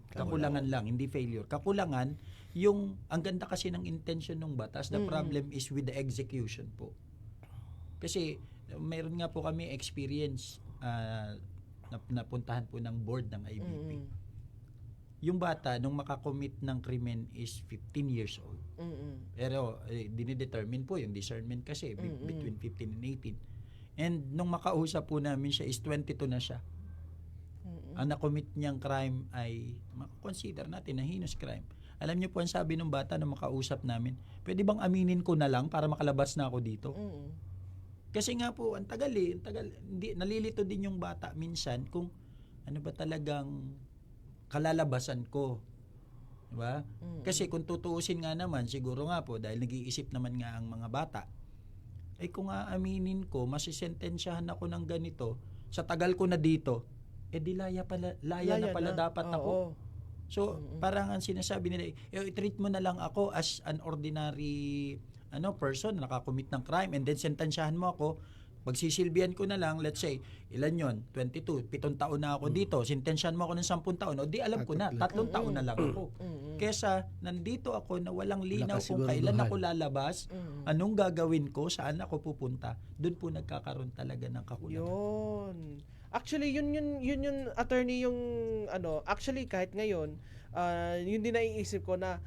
[SPEAKER 4] lang, hindi failure. Kakulangan, yung ang ganda kasi ng intention ng batas, the problem is with the execution po. Kasi mayroon nga po kami experience napuntahan po ng board ng IBP. Yung bata nung makakommit ng krimen is 15 years old. Pero dinidetermine po yung discernment kasi between 15 and 18. And nung makausap po namin siya is 22 na siya. Ang nakommit niyang crime ay consider natin na heinous crime. Alam niyo po ang sabi ng bata nung makausap namin, pwede bang aminin ko na lang para makalabas na ako dito? Kasi nga po, ang tagal. Hindi, nalilito din yung bata minsan kung ano ba talagang kalalabasan ko. Diba? Kasi kung tutuusin nga naman, siguro nga po, dahil nag-iisip naman nga ang mga bata, ay kung aaminin ko, masisentensyahan ako ng ganito, sa tagal ko na dito, di laya na pala dapat ako. So, parang ang sinasabi nila, i-treat mo na lang ako as an ordinary person na nakakommit ng crime and then sentensyahan mo ako, magsisilbihan ko na lang, let's say, ilan yon 22, 7 taon na ako dito, sentensyahan mo ako ng 10 taon, o di alam ko na, 3 taon na lang ako. Kesa, nandito ako na walang linaw kung kailan ako lalabas, anong gagawin ko, saan ako pupunta, doon po nagkakaroon talaga ng kakulangan.
[SPEAKER 1] Yun. Actually, yun attorney yung actually kahit ngayon, yun din naiisip ko na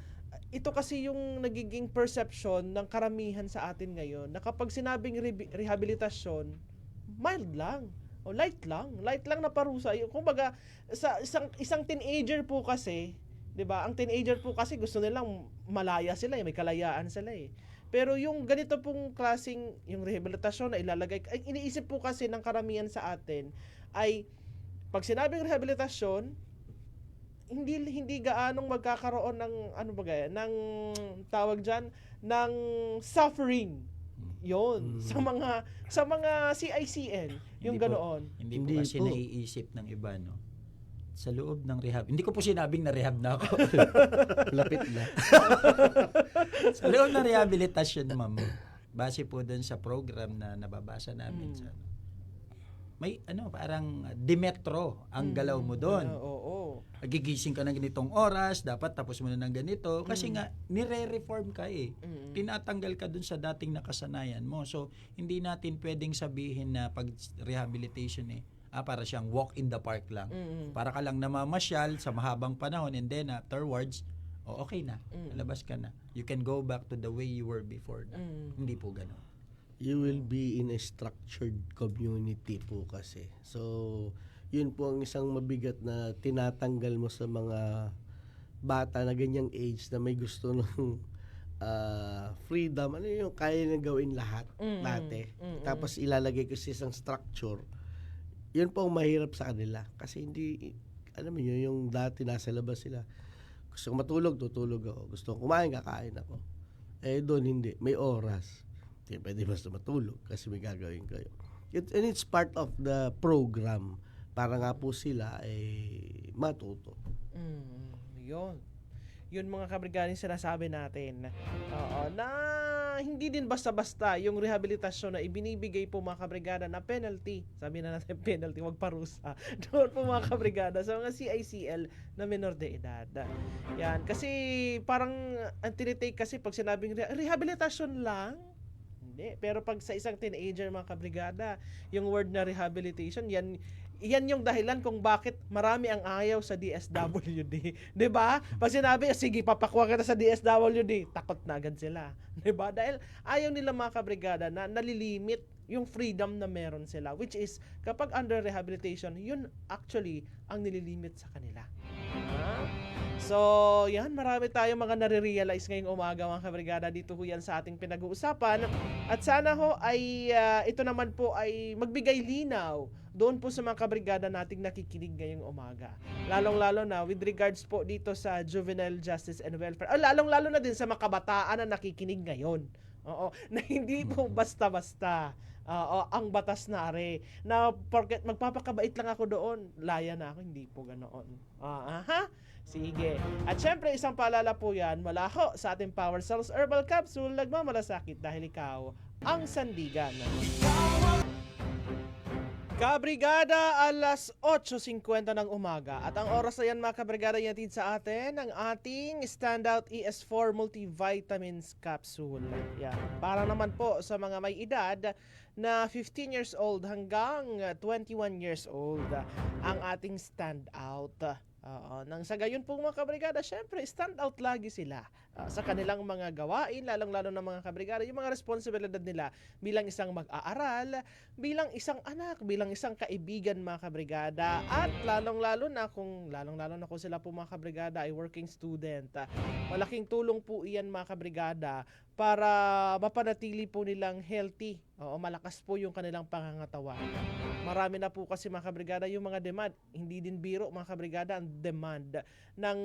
[SPEAKER 1] ito kasi yung nagiging perception ng karamihan sa atin ngayon na kapag sinabing rehabilitasyon, mild lang o light lang na parusa. Kumbaga sa isang teenager po kasi, 'di ba? Ang teenager po kasi gusto nilang malaya sila, may kalayaan sila eh. Pero yung ganito pong klaseng yung rehabilitasyon na ilalagay, ay iniisip po kasi ng karamihan sa atin ay pag sinabing rehabilitasyon, hindi gaanong magkakaroon ng ng tawag diyan ng suffering. 'Yon sa mga CICL, yung ganoon.
[SPEAKER 4] Hindi po kasi naiisip ng iba, no? Sa loob ng rehab. Hindi ko po sinabing na rehab na ako.
[SPEAKER 3] Lapit na.
[SPEAKER 4] Sa loob ng rehabilitasyon, ma'am, base po doon sa program na nababasa namin sa may parang dimetro ang galaw mo doon.
[SPEAKER 1] Oo.
[SPEAKER 4] Gigising ka ng ganitong oras, dapat tapos mo na ng ganito kasi nga nire-reform ka eh. Tinatanggal ka dun sa dating nakasanayan mo. So hindi natin pwedeng sabihin na pag rehabilitation para siyang walk in the park lang. Para ka lang namamasyal sa mahabang panahon and then afterwards, okay na. Labas ka na. You can go back to the way you were before na. Hindi po gano'n.
[SPEAKER 3] You will be in a structured community po kasi. So, yun po ang isang mabigat na tinatanggal mo sa mga bata na ganyang age na may gusto ng freedom. Ano yung kaya na gawin lahat dati. Tapos ilalagay ko sa isang structure. Yun po ang mahirap sa kanila. Kasi hindi, alam mo yun, yung dati nasa labas sila. Gusto kong matulog, tutulog ako. Gusto kong kumain, kakain ako. Doon hindi. May oras. Hindi pwede basta matulog kasi may gagawin kayo. And it's part of the program para nga po sila matuto.
[SPEAKER 1] Yun mga kabrigada sinasabi natin. Na hindi din basta-basta yung rehabilitasyon na ibinibigay po mga kabrigada na penalty. Sabi na natin penalty, wag parusa. Doon po mga kabrigada sa mga CICL na menor de edad. Yan, kasi parang ang tinitake kasi pag sinabing rehabilitasyon lang, pero pag sa isang teenager mga kabrigada, yung word na rehabilitation, yan yung dahilan kung bakit marami ang ayaw sa DSWD. 'Di ba? Pag sinabi, sige, papakuha kita sa DSWD, takot na agad sila. 'Di ba? Dahil ayaw nila mga kabrigada na nalilimit yung freedom na meron sila, which is kapag under rehabilitation, yun actually ang nililimit sa kanila. So, yan, marami tayong mga nare-realize ngayong umaga mga kabrigada. Dito ho yan sa ating pinag-uusapan. At sana ho ay ito naman po ay magbigay linaw doon po sa mga kabrigada nating nakikinig ngayong umaga. Lalong-lalo na with regards po dito sa juvenile justice and welfare. Lalong-lalo na din sa mga kabataan na nakikinig ngayon. Oo, na hindi po basta-basta. Ang batas na are. Na porket magpapakabait lang ako doon, laya na ako, hindi po ganoon. Sige. At syempre, isang paalala po yan, malaho sa ating Power Cells Herbal Capsule, nagmamalasakit dahil ikaw ang sandigan. Kabrigada, alas 8:50 ng umaga. At ang oras na yan mga kabrigada, yatid sa atin ang ating Standout ES4 Multivitamins Capsule. Yan. Para naman po sa mga may edad na 15 years old hanggang 21 years old ang ating Standout. Nang sa gayon po mga kabrigada, syempre stand out lagi sila sa kanilang mga gawain, lalong-lalo na mga kabrigada, yung mga responsibilidad nila bilang isang mag-aaral, bilang isang anak, bilang isang kaibigan mga kabrigada, at lalong-lalo na kung sila po mga kabrigada ay working student. Malaking tulong po iyan mga kabrigada para mapanatili po nilang healthy. Malakas po yung kanilang pangangatawan. Marami na po kasi mga kabrigada yung mga demand. Hindi din biro mga kabrigada ang demand ng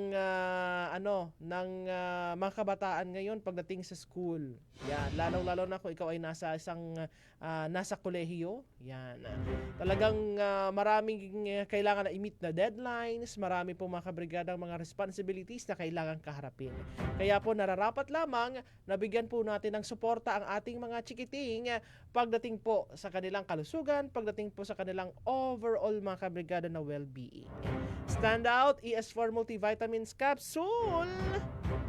[SPEAKER 1] mga kabataan ngayon pagdating sa school. Yan, lalong-lalo na kung ikaw ay nasa kolehiyo. Yan. Talagang maraming kailangan na i-meet na deadlines, marami po mga kabrigada ang mga responsibilities na kailangan kaharapin. Kaya po nararapat lamang nabigyan po natin ng suporta ang ating mga chikiting pagdating po sa kanilang kalusugan, pagdating po sa kanilang overall mga kabrigada na well-being. Stand Out ES4 Multivitamins Capsule.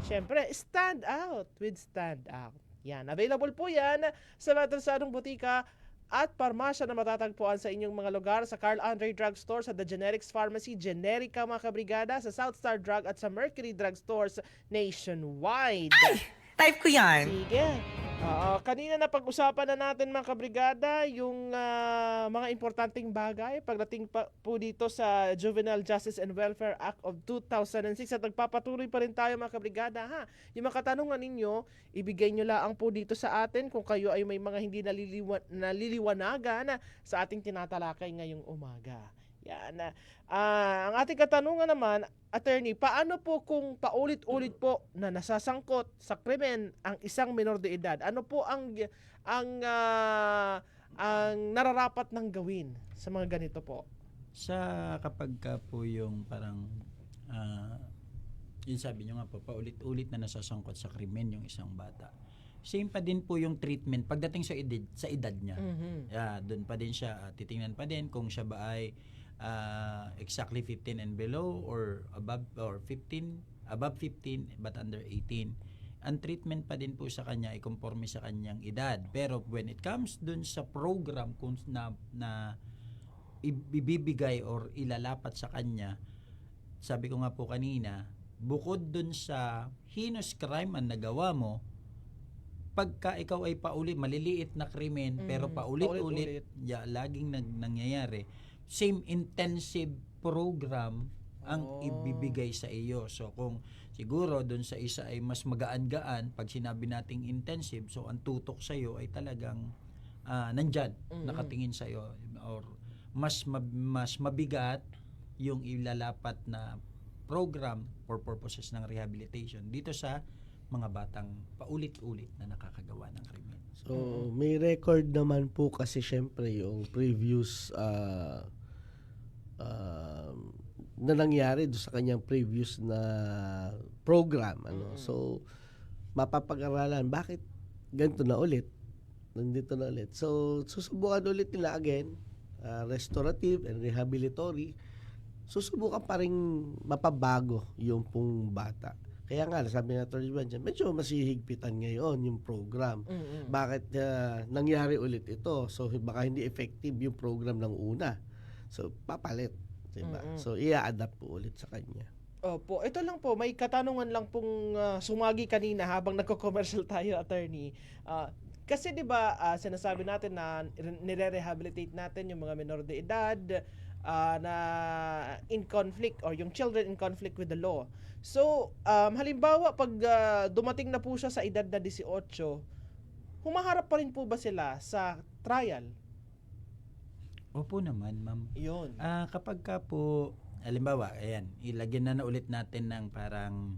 [SPEAKER 1] Siyempre, stand out with Stand Out. Yan, available po yan sa matansadong butika at parmasya na matatagpuan sa inyong mga lugar, sa Carl Andre Drugstore, sa The Generics Pharmacy, Generica mga kabrigada, sa South Star Drug at sa Mercury Drugstores nationwide.
[SPEAKER 5] Type ko yan.
[SPEAKER 1] Sige. Kanina na pag-usapan na natin mga kabrigada yung mga importanteng bagay pagdating po dito sa Juvenile Justice and Welfare Act of 2006 at nagpapatuloy pa rin tayo mga kabrigada ha. Yung mga katanungan ninyo, ibigay nyo lang po dito sa atin kung kayo ay may mga hindi naliliwanagan sa ating tinatalakay ngayong umaga. Yan. Ang ating katanungan naman, attorney, paano po kung paulit-ulit po na nasasangkot sa krimen ang isang minor de edad? Ano po ang nararapat ng gawin sa mga ganito po?
[SPEAKER 4] Kapag ka po yung parang yun sabi nyo nga po, paulit-ulit na nasasangkot sa krimen yung isang bata. Same pa din po yung treatment pagdating sa edad niya. Doon pa din siya, titingnan pa din kung siya ba ay exactly 15 and below or above or 15 but under 18. Ang treatment pa din po sa kanya ay conforme sa kanyang edad. Pero when it comes dun sa program kung na ibibigay or ilalapat sa kanya, sabi ko nga po kanina, bukod dun sa heinous crime ang nagawa mo, pagka ikaw ay maliliit na krimen pero paulit-ulit, laging nangyayari, same intensive program ang ibibigay sa iyo. So kung siguro doon sa isa ay mas magaan-gaan pag sinabi nating intensive, so ang tutok sa iyo ay talagang nandyan, nakatingin sa iyo, or mas mabigat yung ilalapat na program for purposes ng rehabilitation dito sa mga batang paulit-ulit na nakakagawa ng krimen.
[SPEAKER 3] So, may record naman po kasi syempre yung previous na nangyari do sa kanyang previous na program. So, mapapag-aralan bakit ganito na ulit, nandito na ulit. So, susubukan ulit nila again, restorative and rehabilitory. Susubukan pa rin mapabago yung pong bata. Kaya nga, sabi na Atty. Benjamin, medyo masihigpitan ngayon yung program. Bakit nangyari ulit ito? So, baka hindi effective yung program ng una. So, papalit. Diba? So, i-adapt po ulit sa kanya.
[SPEAKER 1] Opo, ito lang po, may katanungan lang pong sumagi kanina habang nagko-commercial tayo, attorney. Kasi 'di ba, sinasabi natin na nire-rehabilitate natin yung mga minor de edad na in conflict or yung children in conflict with the law. So, halimbawa pag dumating na po siya sa edad na 18, humaharap pa rin po ba sila sa trial?
[SPEAKER 4] Opo naman, ma'am.
[SPEAKER 1] Yun.
[SPEAKER 4] Kapag ka po, halimbawa, ayan, ilagyan na ulit natin ng parang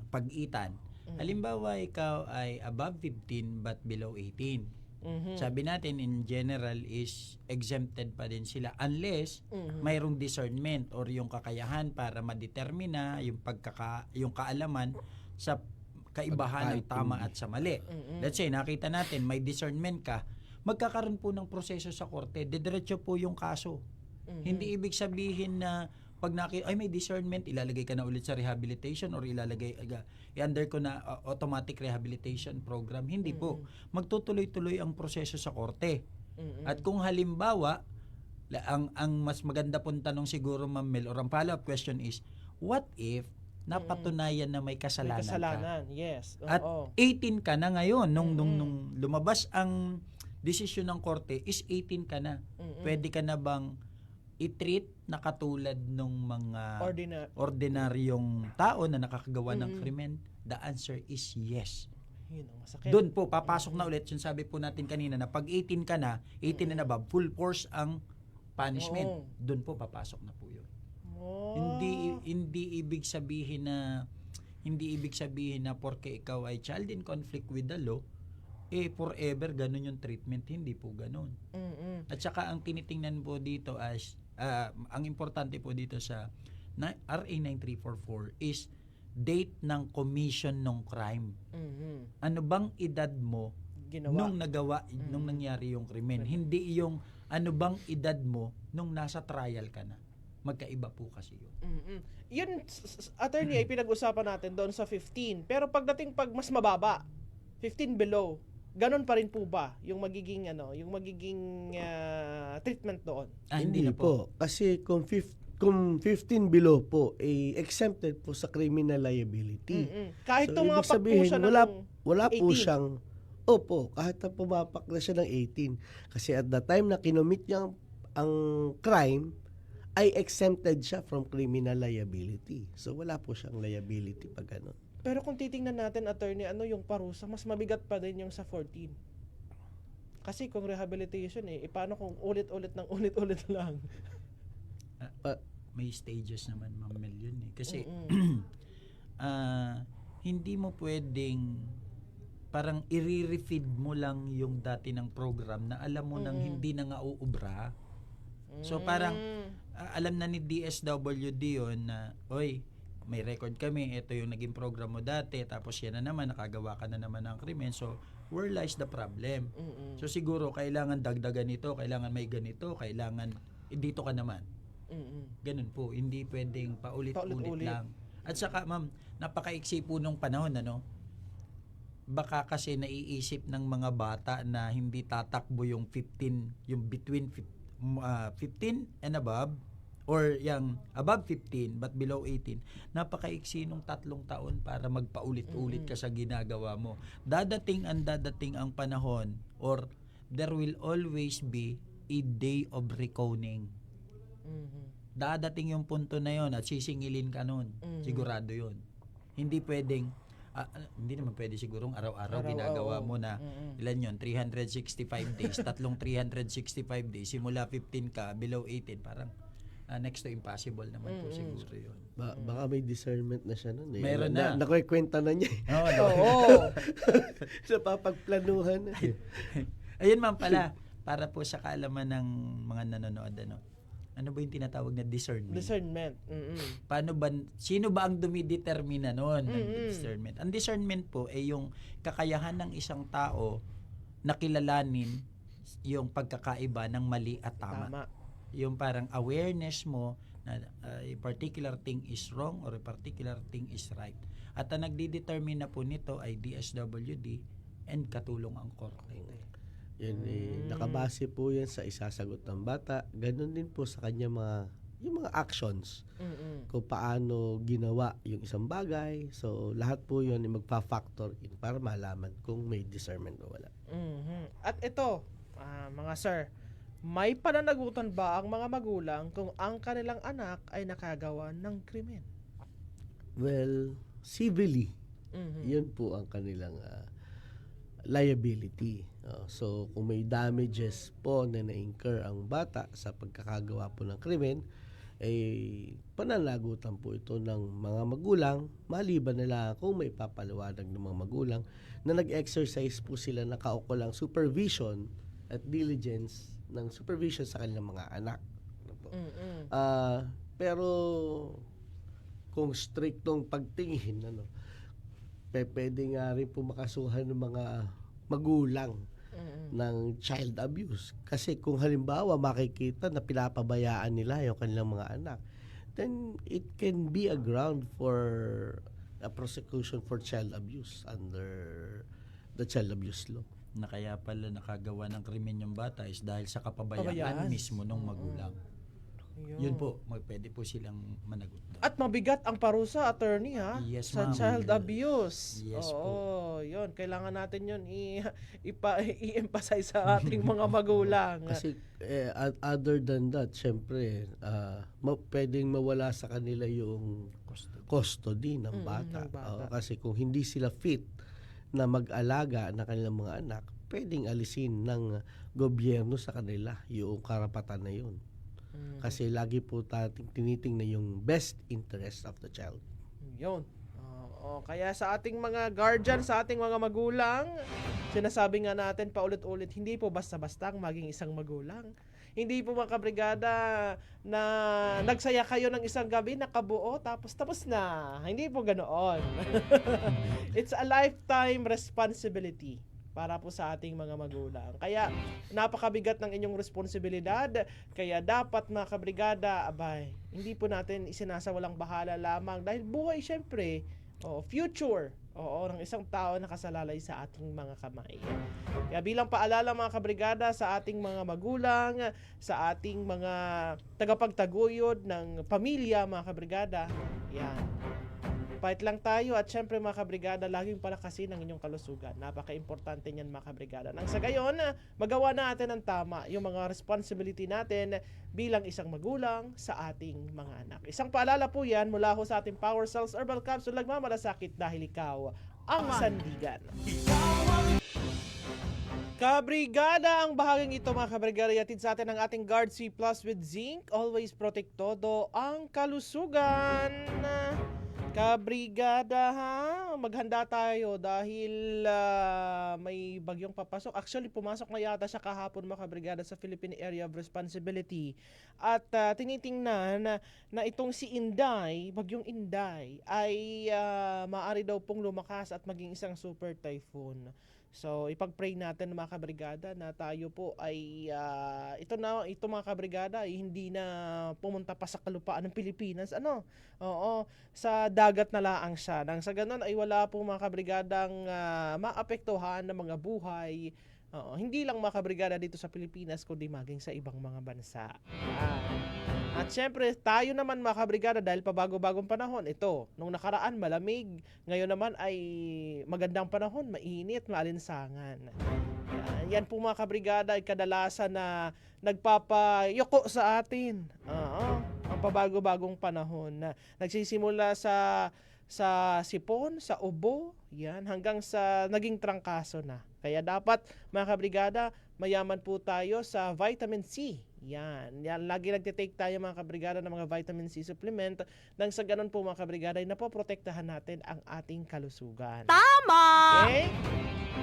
[SPEAKER 4] pag-itan. Halimbawa, ikaw ay above 15 but below 18. Sabi natin in general is exempted pa din sila unless mayroong discernment or yung kakayahan para madetermina yung kaalaman sa kaibahan ng tama at sa mali. Let's say nakita natin may discernment ka, magkakaroon po ng proseso sa korte, didiretso po yung kaso. Hindi ibig sabihin na pag ay may discernment, ilalagay ka na ulit sa rehabilitation or i-under ko na automatic rehabilitation program. Hindi po. Magtutuloy-tuloy ang proseso sa korte. At kung halimbawa, ang mas maganda pong tanong siguro, Ma'am Mel, or ang follow-up question is, what if napatunayan na may kasalanan,
[SPEAKER 1] May kasalanan, yes.
[SPEAKER 4] At 18 ka na ngayon. Nung lumabas ang desisyon ng korte is 18 ka na. Pwede ka na bang i-treat na katulad ng mga ordinaryong tao na nakakagawa ng krimen? The answer is yes.
[SPEAKER 1] Yun ang masakit.
[SPEAKER 4] Doon po, papasok na ulit yung sabi po natin kanina na pag 18 ka na, 18 na ba, full force ang punishment. Doon po, papasok na po yun. Hindi ibig sabihin na porke ikaw ay child in conflict with the law, forever ganun yung treatment. Hindi po ganun. At saka ang tinitingnan po dito as ang importante po dito sa RA 9344 is date ng commission ng crime. Ano bang edad mo nung nangyari yung krimen? Hindi yung ano bang edad mo nung nasa trial ka na. Magkaiba po kasi yun.
[SPEAKER 1] Yun, attorney, ay pinag-usapan natin doon sa 15. Pero pagdating pag mas mababa, 15 below, ganun pa rin po ba yung magiging treatment doon?
[SPEAKER 3] Hindi na po. Kasi kung 15 below po, exempted po sa criminal liability.
[SPEAKER 1] Kahit
[SPEAKER 3] So,
[SPEAKER 1] tumapak
[SPEAKER 3] ibig sabihin,
[SPEAKER 1] po siya ng
[SPEAKER 3] wala po
[SPEAKER 1] 18.
[SPEAKER 3] siyang, kahit na pumapak na siya ng 18. Kasi at the time na kinomit niya ang crime, ay exempted siya from criminal liability. So wala po siyang liability pag gano'n.
[SPEAKER 1] Pero kung titingnan natin, attorney, ano yung parusa, mas mabigat pa din yung sa 14. Kasi kung rehabilitation paano kung ulit-ulit lang?
[SPEAKER 4] May stages naman, Ma'am Mel, yun eh. Kasi hindi mo pwedeng parang i-refeed mo lang yung dati ng program na alam mo nang hindi na nga uubra. So parang alam na ni DSWD yun na, oy, may record kami, ito yung naging program mo dati, tapos yan na naman, nakagawa ka na naman ng krimen. So, where lies the problem? So, siguro, kailangan dagdagan ito, kailangan may ganito, kailangan, dito ka naman. Ganun po, hindi pwedeng paulit-ulit lang. At saka, ma'am, napakaiksi po nung panahon, baka kasi naiisip ng mga bata na hindi tatakbo yung 15, yung between 15 and above, or yung above 15 but below 18, napakaiksi nung 3 taon para magpaulit-ulit ka sa ginagawa mo. Dadating ang panahon, or there will always be a day of reckoning. Dadating yung punto na yon at sisingilin ka nun. Sigurado yon. Hindi pwedeng hindi naman pwede sigurong araw-araw ginagawa mo na ilan yun, 365 days, tatlong 365 days, simula 15 ka, below 18, parang next to impossible naman po siguro yun.
[SPEAKER 3] Baka may discernment na siya nun.
[SPEAKER 4] Meron na.
[SPEAKER 3] Nakukwenta na niya.
[SPEAKER 1] Oo.
[SPEAKER 3] Sa papagplanuhan na.
[SPEAKER 4] Ayun, ma'am, pala, para po sa kaalaman ng mga nanonood, ano ba yung tinatawag na discernment?
[SPEAKER 1] Discernment.
[SPEAKER 4] Sino ba ang dumidetermina noon ng discernment? Ang discernment po ay yung kakayahan ng isang tao na kilalanin yung pagkakaiba ng mali at tama. Yung parang awareness mo na a particular thing is wrong or a particular thing is right. At ang nagdidetermine na po nito ay DSWD and katulong ang korte.
[SPEAKER 3] Yan nakabase po yan sa isasagot ng bata. Ganon din po sa kanya yung mga actions. Kung paano ginawa yung isang bagay. So lahat po yun ay magpa-factor in para malaman kung may discernment o wala.
[SPEAKER 1] At ito, mga sir, may pananagutan ba ang mga magulang kung ang kanilang anak ay nakagawa ng krimen?
[SPEAKER 3] Well, civilly,
[SPEAKER 1] Mhm.
[SPEAKER 3] yun po ang kanilang liability. So, kung may damages po na na-incur ang bata sa pagkakagawa po ng krimen, pananagutan po ito ng mga magulang, maliban na lang kung may papaliwanag ng mga magulang na nag-exercise po sila ng kaukulang supervision at diligence ng supervision sa kanilang mga anak. Ano po.
[SPEAKER 1] Mm-mm.
[SPEAKER 3] Pero kung striktong pagtingin, pwede nga rin po makasuhan ng mga magulang
[SPEAKER 1] Mm-mm.
[SPEAKER 3] ng child abuse. Kasi kung halimbawa makikita na pinapabayaan nila yung kanilang mga anak, then it can be a ground for a prosecution for child abuse under the child abuse law.
[SPEAKER 4] Na kaya pala nakagawa ng krimen yung bata is dahil sa kapabayaan
[SPEAKER 1] Pabayaan.
[SPEAKER 4] mismo ng magulang. Yun po, pwede po silang managot doon.
[SPEAKER 1] At mabigat ang parusa, attorney, ha?
[SPEAKER 4] Yes,
[SPEAKER 1] sa
[SPEAKER 4] ma'am.
[SPEAKER 1] child abuse.
[SPEAKER 4] Yes
[SPEAKER 1] Oo, yun. Kailangan natin yun i-emphasize sa ating mga magulang.
[SPEAKER 3] Kasi other than that, syempre, pwedeng mawala sa kanila yung custody ng bata.
[SPEAKER 1] ng bata.
[SPEAKER 3] Kasi kung hindi sila fit na mag-alaga ng kanilang mga anak, pwedeng alisin ng gobyerno sa kanila yung karapatan na yun. Kasi lagi po tinitingnan yung best interest of the child.
[SPEAKER 1] Yun. Oo, kaya sa ating mga guardian, sa ating mga magulang, sinasabi nga natin paulit-ulit, hindi po basta-basta maging isang magulang. Hindi po mga kabrigada na nagsaya kayo ng isang gabi, nakabuo, tapos na. Hindi po ganoon. It's a lifetime responsibility para po sa ating mga magulang. Kaya napakabigat ng inyong responsibilidad. Kaya dapat mga kabrigada, hindi po natin isinasawalang bahala lamang dahil buhay syempre, future, ng isang tao nakasalalay sa ating mga kamay. Kaya bilang paalala mga kabrigada sa ating mga magulang, sa ating mga tagapagtaguyod ng pamilya mga kabrigada, yan. Fight lang tayo at syempre mga kabrigada, laging palakasin ang inyong kalusugan. Napaka-importante niyan mga kabrigada. Nang sa gayon, magawa natin ang tama yung mga responsibility natin bilang isang magulang sa ating mga anak. Isang paalala po yan mula ho sa ating Power Cells Herbal Capsule, nagmamalasakit dahil ikaw ang sandigan. Kabrigada, ang bahaging ito mga kabrigada, yatid sa atin ang ating Guard C Plus with Zinc. Always protect todo ang kalusugan. Kabrigada, maghanda tayo dahil may bagyong papasok. Actually, pumasok na yata siya kahapon mga kabrigada sa Philippine Area of Responsibility. At tinitingnan na itong si Inday, bagyong Inday, ay maaari daw pong lumakas at maging isang super typhoon. So, ipag-pray natin mga kabrigada na tayo po ay ito mga kabrigada ay hindi na pumunta pa sa kalupaan ng Pilipinas. Sa dagat na laang siya. Nang sa ganun ay wala po mga kabrigadang maapektuhan ng mga buhay. Hindi lang mga kabrigada dito sa Pilipinas kundi maging sa ibang mga bansa. At syempre, tayo naman mga kabrigada dahil pabago-bagong panahon, ito, nung nakaraan malamig, ngayon naman ay magandang panahon, mainit, maalinsangan. Yan po mga kabrigada ay kadalasan na nagpapayoko sa atin. Ang pabago-bagong panahon na nagsisimula sa sipon, sa ubo, yan, hanggang sa naging trangkaso na. Kaya dapat mga kabrigada, mayaman po tayo sa vitamin C. Yan, lagi nagtitake tayo mga kabrigada ng mga vitamin C supplement nang sa ganun po mga kabrigada ay napoprotektahan natin ang ating kalusugan.
[SPEAKER 2] Tama!
[SPEAKER 1] Okay?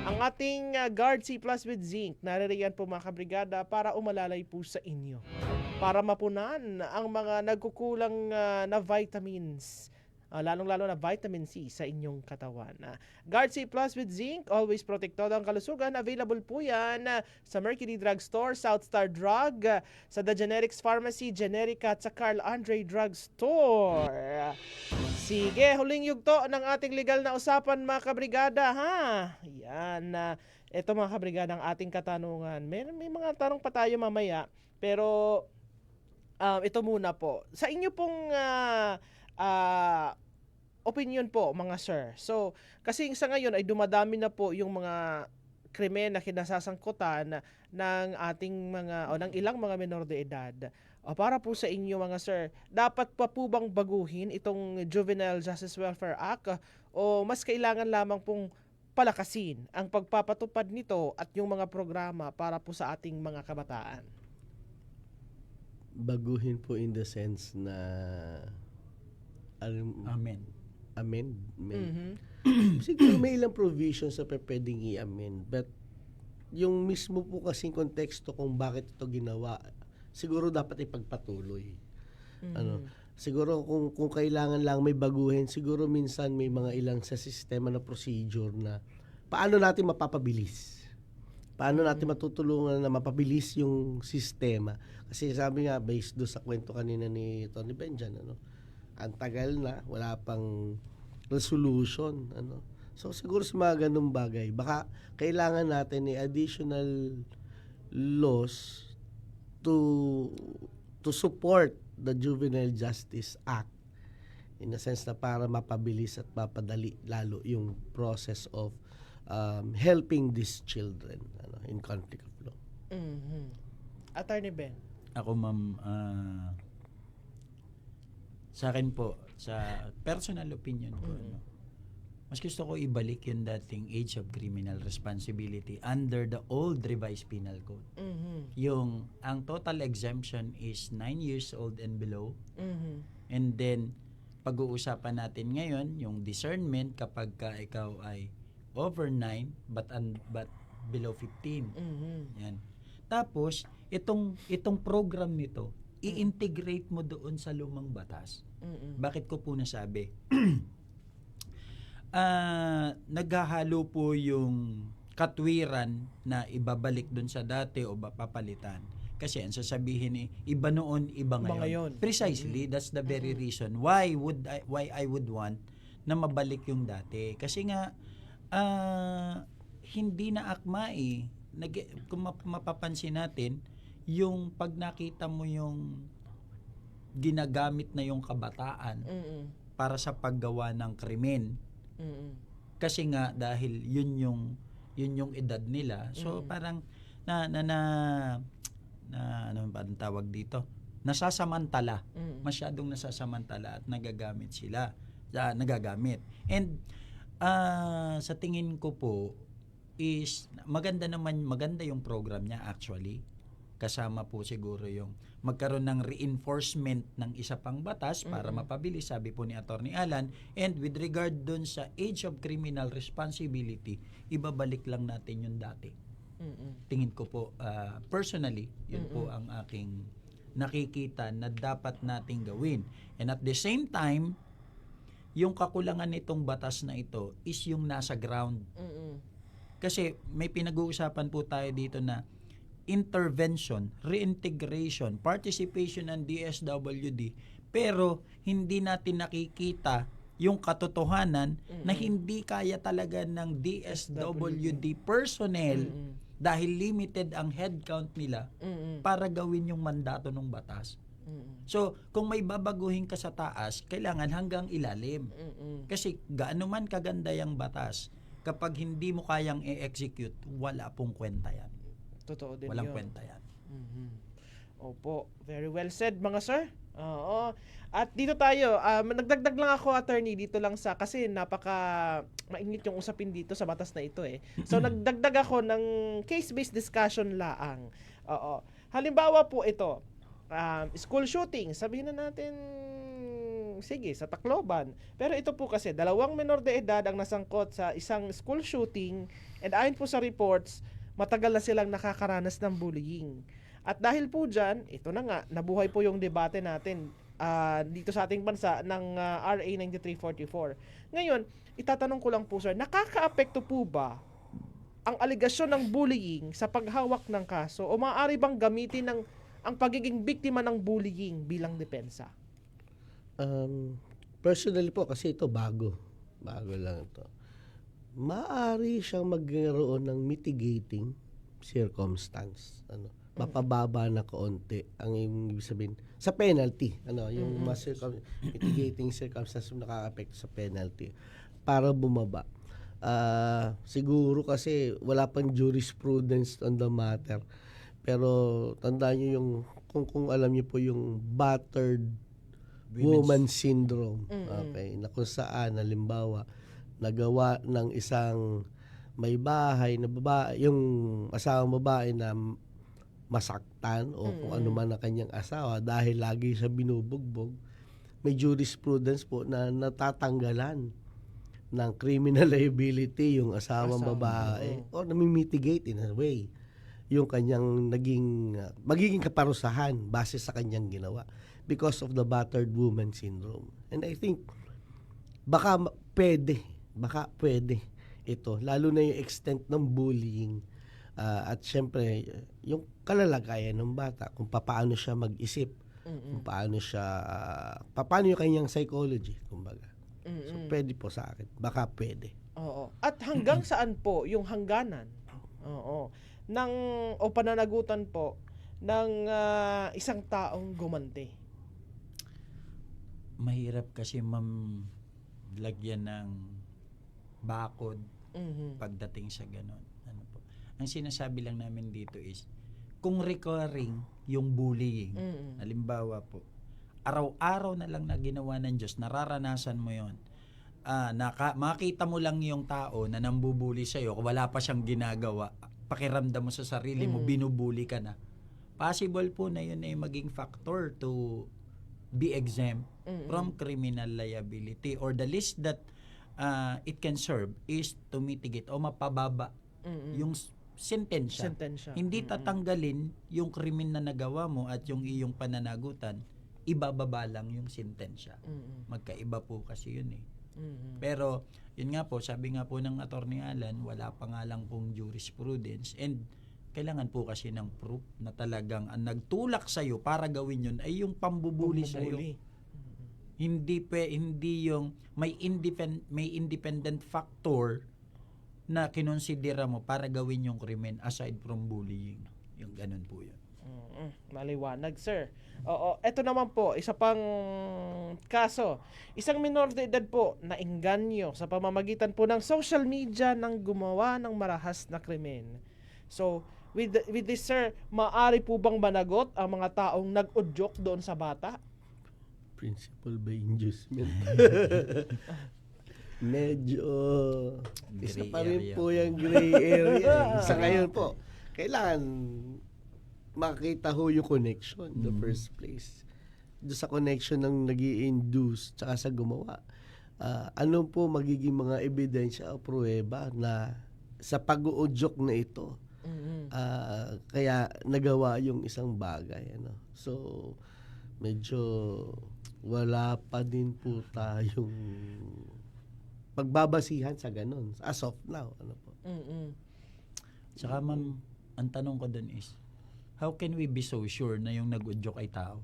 [SPEAKER 1] Ang ating Guard C Plus with Zinc, naririyan po mga kabrigada para umalalay po sa inyo. Para mapunan ang mga nagkukulang na vitamins, lalong-lalo na vitamin C sa inyong katawan. Guard C Plus with Zinc, always protektado ang kalusugan. Available po yan sa Mercury Drug Store, Southstar Drug, sa The Generics Pharmacy, Generica at sa Carl Andre Drug Store. Sige, huling yugto ng ating legal na usapan mga kabrigada, ha? Yan. Ito mga kabrigada ang ating katanungan. May mga tanong pa tayo mamaya, pero ito muna po. Sa inyo pong opinion po mga sir. So, kasi sa ngayon ay dumadami na po yung mga krimen na kinasasangkutan ng ating mga o ng ilang mga menor de edad. Para po sa inyo mga sir, dapat pa po bang baguhin itong Juvenile Justice Welfare Act o mas kailangan lamang pong palakasin ang pagpapatupad nito at yung mga programa para po sa ating mga kabataan?
[SPEAKER 3] Baguhin po in the sense na
[SPEAKER 4] Amen.
[SPEAKER 3] amend.
[SPEAKER 1] Mhm.
[SPEAKER 3] Siguro may ilang provisions na pwedeng i-amend, but yung mismo po kasing konteksto kung bakit ito ginawa, siguro dapat ipagpatuloy. Ano, siguro kung kailangan lang may baguhin, siguro minsan may mga ilang sa sistema na procedure na paano natin mapapabilis. Paano natin matutulungan na mapabilis yung sistema. Kasi sabi nga, based do sa kwento kanina ni Tony Benjan, ang tagal na, wala pang resolution. So siguro sa mga ganung bagay, baka kailangan natin ni additional laws to support the Juvenile Justice Act in a sense na para mapabilis at mapadali lalo yung process of helping these children in conflict of law.
[SPEAKER 1] Attorney Ben.
[SPEAKER 4] Ako ma'am, sa akin po, sa personal opinion ko, mas gusto ko ibalik yung dating age of criminal responsibility under the old revised penal code. Yung ang total exemption is 9 years old and below. And then pag-uusapan natin ngayon yung discernment kapag ka ikaw ay over 9 but below 15. Yan. Tapos itong program nito i-integrate mo doon sa lumang batas. Bakit ko po nasabi? Naghahalo po yung katwiran na ibabalik doon sa dati o papalitan. Kasi ang sasabihin iba noon, iba ngayon. Precisely, that's the very reason why I would want na mabalik yung dati. Kasi nga hindi na akma kung mapapansin natin, yung pag nakita mo yung ginagamit na yung kabataan para sa paggawa ng krimen. Kasi nga dahil yun yung edad nila. So parang ano ba ang tawag dito? Nasasamantala. Masyadong nasasamantala at nagagamit sila. Nagagamit. And sa tingin ko po is maganda yung program niya actually. Kasama po siguro yung magkaroon ng reinforcement ng isa pang batas para mapabilis, sabi po ni Attorney Alan. And with regard dun sa age of criminal responsibility, ibabalik lang natin yung dati. Tingin ko po, personally, yun po ang aking nakikita na dapat nating gawin. And at the same time, yung kakulangan nitong batas na ito is yung nasa ground. Kasi may pinag-uusapan po tayo dito na intervention, reintegration, participation ng DSWD, pero hindi natin nakikita yung katotohanan na hindi kaya talaga ng DSWD personnel dahil limited ang headcount nila para gawin yung mandato ng batas. So, kung may babaguhin ka sa taas, kailangan hanggang ilalim. Kasi gaano man kaganda yung batas, kapag hindi mo kayang i-execute, wala pong kwenta yan.
[SPEAKER 1] Totoo din
[SPEAKER 4] Walang
[SPEAKER 1] yun.
[SPEAKER 4] kwenta yan.
[SPEAKER 1] Opo, very well said mga sir. Oo. At dito tayo, nagdagdag lang ako attorney dito lang kasi napaka mainit yung usapin dito sa batas na ito eh. So nagdagdag ako ng case-based discussion laang. Oo. Halimbawa po ito, school shooting, sabihin na natin sige, sa Tacloban. Pero ito po kasi, 2 menor de edad ang nasangkot sa isang school shooting and ayon po sa reports, matagal na silang nakakaranas ng bullying. At dahil po dyan, ito na nga, nabuhay po yung debate natin dito sa ating bansa ng RA 9344. Ngayon, itatanong ko lang po sir, nakakaapekto po ba ang aligasyon ng bullying sa paghawak ng kaso o maaari bang gamitin ang pagiging biktima ng bullying bilang depensa?
[SPEAKER 3] Personally po, kasi ito bago lang ito. Maaari siyang magkaroon ng mitigating circumstance. Mapababa na kaunti ang ibig sabihin sa penalty. Yung mitigating circumstance na nakaka-apekto sa penalty para bumaba. Siguro kasi wala pang jurisprudence on the matter. Pero tandaan niyo yung kung alam niyo po yung battered woman syndrome. Okay, na kung saan halimbawa nagawa ng isang may bahay na babae, yung asawang babae na masaktan o kung ano man ang kanyang asawa dahil lagi siya binubugbog, may jurisprudence po na natatanggalan ng criminal liability yung asawang babae o nami-mitigate in a way yung kanyang magiging kaparusahan base sa kanyang ginawa because of the battered woman syndrome. And I think baka pwede ito, lalo na yung extent ng bullying at syempre yung kalalagayan ng bata, kung paano siya mag-isip, kung paano yung kanyang psychology, kumbaga. So pwede po sa akin, baka pwede.
[SPEAKER 1] Oo. At hanggang saan po yung hangganan? Oo. O pananagutan po ng isang taong gumanti.
[SPEAKER 4] Mahirap kasi ma'am lagyan ng bakod pagdating sa ganon. Ano po? Ang sinasabi lang namin dito is kung recurring yung bullying, halimbawa po, araw-araw na lang na ginawa ng Diyos, nararanasan mo yon. Makita mo lang yung tao na nambubuli sa'yo, wala pa siyang ginagawa, pakiramdam mo sa sarili mo, binubuli ka na. Possible po na yun ay maging factor to be exempt from criminal liability, or the least that it can serve is to mitigate o mapababa yung sentensya. Hindi tatanggalin yung krimen na nagawa mo at yung iyong pananagutan, ibababa lang yung sentensya. Magkaiba po kasi yun eh. Pero yun nga po, sabi nga po ng Attorney Alan, wala pa nga lang pong jurisprudence, and kailangan po kasi ng proof na talagang ang nagtulak sa'yo para gawin yun ay yung pambubuli sa'yo. Hindi yung may independent factor na kinonsidera mo para gawin yung krimen aside from bullying. Yung ganun po yun.
[SPEAKER 1] Maliwanag, sir. Oo, eto naman po, isa pang kaso. Isang minor de edad po na engganyo sa pamamagitan po ng social media nang gumawa ng marahas na krimen. So, with this, sir, maaari po bang managot ang mga taong nag-udyok doon sa bata?
[SPEAKER 3] Principle by inducement. Medyo isa pa rin po yung gray area. Sa ngayon po, kailangan makita ho yung connection in the first place. Doon sa connection ng nag-i-induce tsaka sa gumawa. Ano po magiging mga ebidensya o pruweba na sa pag-uudyok na ito kaya nagawa yung isang bagay. Ano? So, medyo wala pa din po tayong pagbabasihan sa ganun as of now. Ano po?
[SPEAKER 4] Saka ma'am, ang tanong ko dun is, how can we be so sure na yung nag-udyok ay tao?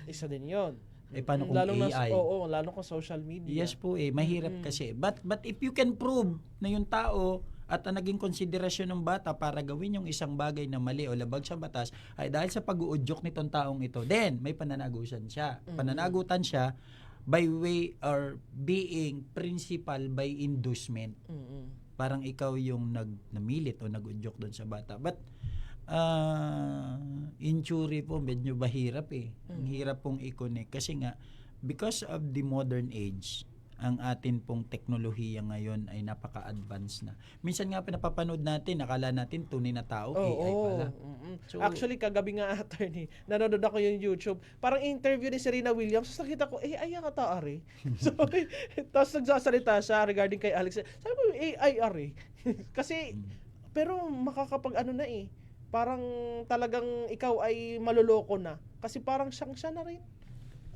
[SPEAKER 1] Isa din yun.
[SPEAKER 4] Paano kung
[SPEAKER 1] lalo
[SPEAKER 4] AI?
[SPEAKER 1] Lalo kung social media.
[SPEAKER 4] Yes po mahirap kasi. But if you can prove na yung tao at ang naging konsiderasyon ng bata para gawin yung isang bagay na mali o labag sa batas ay dahil sa pag-uudyok nitong taong ito, then may pananagutan siya. Pananagutan siya by way or being principal by inducement. Parang ikaw yung namilit o nag-udyok doon sa bata. But injury po medyo mahirap eh. Ang hirap pong i-connect kasi nga because of the modern age, ang atin pong teknolohiya ngayon ay napaka-advanced na. Minsan nga pinapapanood natin, akala natin tunay na tao, AI pala.
[SPEAKER 1] So, actually, kagabi nga, attorney, nanonood ako yung YouTube. Parang interview ni Serena Williams. So, nakita ko, AI ang ataari. So, tapos nagsasalita siya regarding kay Alex. Sabi ko, AI ari. Kasi, pero makakapag ano na eh. Parang talagang ikaw ay maluloko na. Kasi parang siyang siya na rin.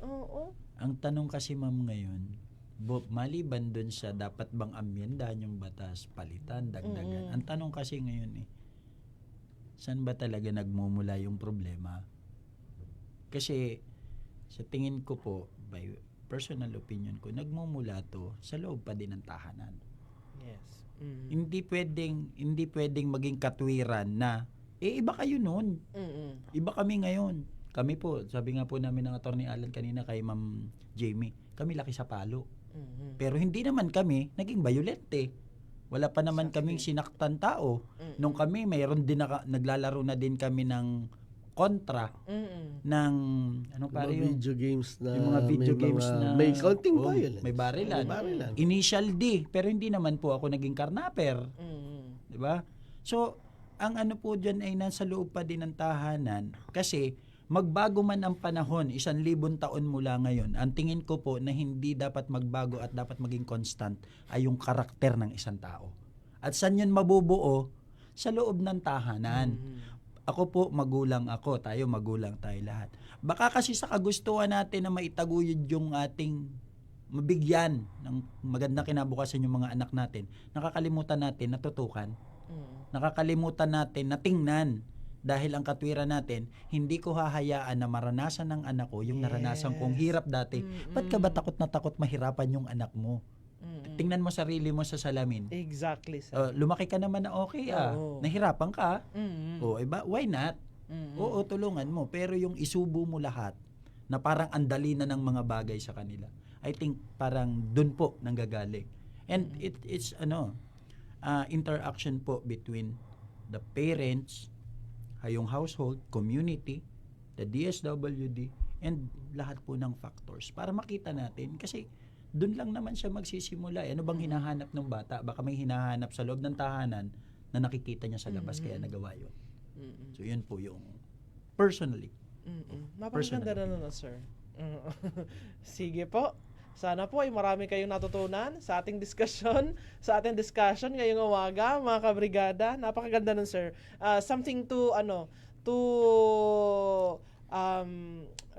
[SPEAKER 1] Oo.
[SPEAKER 4] Ang tanong kasi ma'am ngayon, maliban dun sa dapat bang amyendahan yung batas, palitan, dagdagan. Ang tanong kasi ngayon saan ba talaga nagmumula yung problema? Kasi sa tingin ko po, by personal opinion ko, nagmumula to sa loob pa din ng tahanan.
[SPEAKER 1] Yes.
[SPEAKER 4] Hindi pwedeng maging katwiran na iba kayo noon. Iba kami ngayon. Kami po, sabi nga po namin ng Attorney Alan kanina kay Ma'am Jamie, kami laki sa palo. Pero hindi naman kami naging violent eh. Wala pa naman kaming sinaktan tao. Nung kami, mayroon din naglalaro na din kami ng kontra ng ano pa
[SPEAKER 3] Mga
[SPEAKER 4] rin
[SPEAKER 3] video games na
[SPEAKER 4] yung mga video games na
[SPEAKER 3] may counting violence.
[SPEAKER 4] may barilan.
[SPEAKER 3] May barilan.
[SPEAKER 4] Initial D, pero hindi naman po ako naging karnaper. 'Di ba? So, ang ano po diyan ay nasa loob pa din ng tahanan kasi magbago man ang panahon, 1,000 taon mula ngayon, ang tingin ko po na hindi dapat magbago at dapat maging constant ay yung karakter ng isang tao. At saan yun mabubuo? Sa loob ng tahanan. Ako po, magulang ako. Magulang tayo lahat. Baka kasi sa kagustuhan natin na maitaguyod yung ating mabigyan ng magandang kinabukasan yung mga anak natin, nakakalimutan natin natutukan. Nakakalimutan natin na tingnan. Dahil ang katwiran natin, hindi ko hahayaan na maranasan ng anak ko yung naranasan kong hirap dati. Ba't ka ba takot na takot mahirapan yung anak mo? Tingnan mo sarili mo sa salamin.
[SPEAKER 1] Exactly, sir.
[SPEAKER 4] Lumaki ka naman na okay
[SPEAKER 1] Oo.
[SPEAKER 4] Nahirapan ka.
[SPEAKER 1] Mm-mm.
[SPEAKER 4] Iba, why not? Oo, tulungan mo. Pero yung isubo mo lahat na parang andali na ng mga bagay sa kanila. I think parang dun po nanggagaling. And it's interaction po between the parents, yung household, community, the DSWD, and lahat po ng factors para makita natin kasi doon lang naman siya magsisimula. Ano bang hinahanap ng bata? Baka may hinahanap sa loob ng tahanan na nakikita niya sa labas kaya nagawa yun. So yun po yung personally.
[SPEAKER 1] Napakaganda na nun, sir. Sige po. Sana po ay marami kayong natutunan sa ating discussion ngayong umaga, mga kabrigada. Napakaganda nun, sir. Something to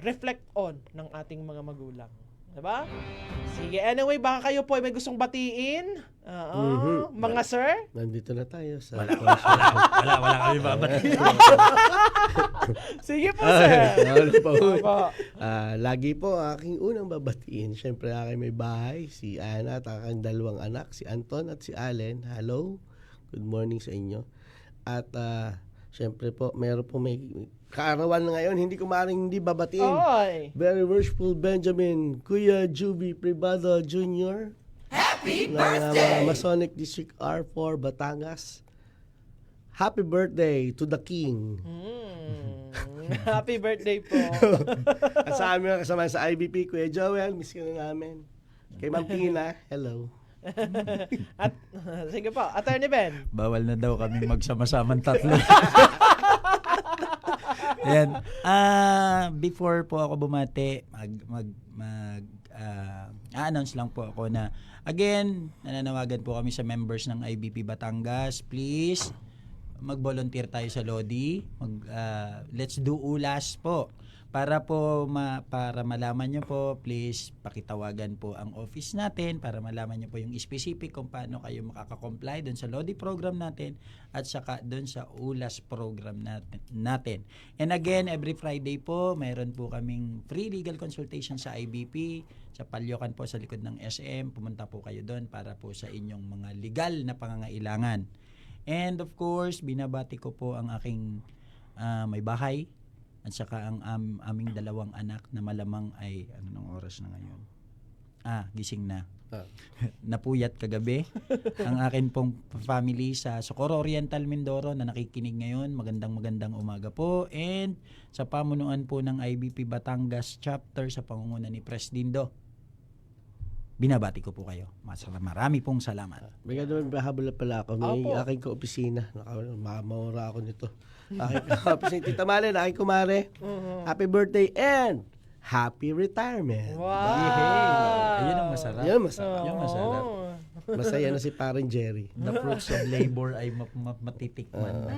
[SPEAKER 1] reflect on ng ating mga magulang. Diba? Sige, anyway, baka kayo po ay may gustong batiin. Mga sir?
[SPEAKER 3] Nandito na tayo sa
[SPEAKER 4] Wala kami babati.
[SPEAKER 1] Sige po, sir.
[SPEAKER 3] Opo. Lagi po aking unang babatiin. Siyempre aking may bahay, si Ana at aking 2 anak, si Anton at si Allen. Hello. Good morning sa inyo. At siyempre po, meron po may kaarawan na ngayon, hindi ko maaaring hindi babatiin.
[SPEAKER 1] Oy.
[SPEAKER 3] Very worshipful Benjamin, Kuya Juby Privado Jr. Happy birthday! Masonic District R4, Batangas. Happy birthday to the King.
[SPEAKER 1] Happy birthday po.
[SPEAKER 3] At sa aming kasama sa IBP, Kuya Joel, miss ka na namin. Kay Ma'am Tina, hello.
[SPEAKER 1] At sige po, Attorney Ben.
[SPEAKER 4] Bawal na daw kami magsama-samang tatlo. Ayan. Before po ako bumati, announce lang po ako na again, nananawagan po kami sa members ng IBP Batangas. Please, mag-volunteer tayo sa Lodi. Let's do ulas po. Para malaman nyo po, please pakitawagan po ang office natin para malaman nyo po yung specific kung paano kayo makaka-comply doon sa Lodi program natin at saka doon sa ULAS program natin. And again, every Friday po, mayroon po kaming free legal consultation sa IBP, sa Palyokan po sa likod ng SM. Pumunta po kayo doon para po sa inyong mga legal na pangangailangan. And of course, binabati ko po ang aking may bahay at saka ang aming 2 anak na malamang ay anong oras na ngayon? Gising na. Napuyat kagabi. Ang akin pong family sa Socorro Oriental, Mindoro na nakikinig ngayon. Magandang umaga po. And sa pamunuan po ng IBP Batangas chapter sa pangunguna ni Presdindo. Binabati ko po kayo. Marami pong salamat.
[SPEAKER 3] May gano'n bahabol pala ako. May aking ka-opisina. Mamawara ako nito. Aking ka-opisina. Tita Malen, aking kumare. Happy birthday and happy retirement.
[SPEAKER 1] Wow!
[SPEAKER 4] Ayun ang masarap.
[SPEAKER 3] Yan masarap.
[SPEAKER 4] Yung masarap.
[SPEAKER 3] Masaya na si Paring Jerry.
[SPEAKER 4] The fruits of labor ay matitikman na.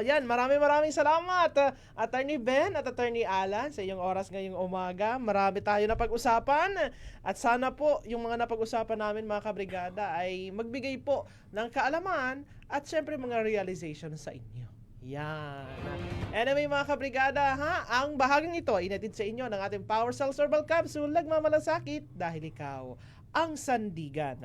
[SPEAKER 1] Yan, maraming salamat, Attorney Ben at Attorney Alan sa iyong oras ngayong umaga. Marami tayo na pag-usapan at sana po yung mga napag-usapan namin, mga kabrigada, ay magbigay po ng kaalaman at syempre mga realization sa inyo. Yan. Anyway, mga kabrigada, ang bahaging ito ay inatid sa inyo ng ating Power Cells Herbal Capsule, nagmamalasakit dahil ikaw ang sandigan.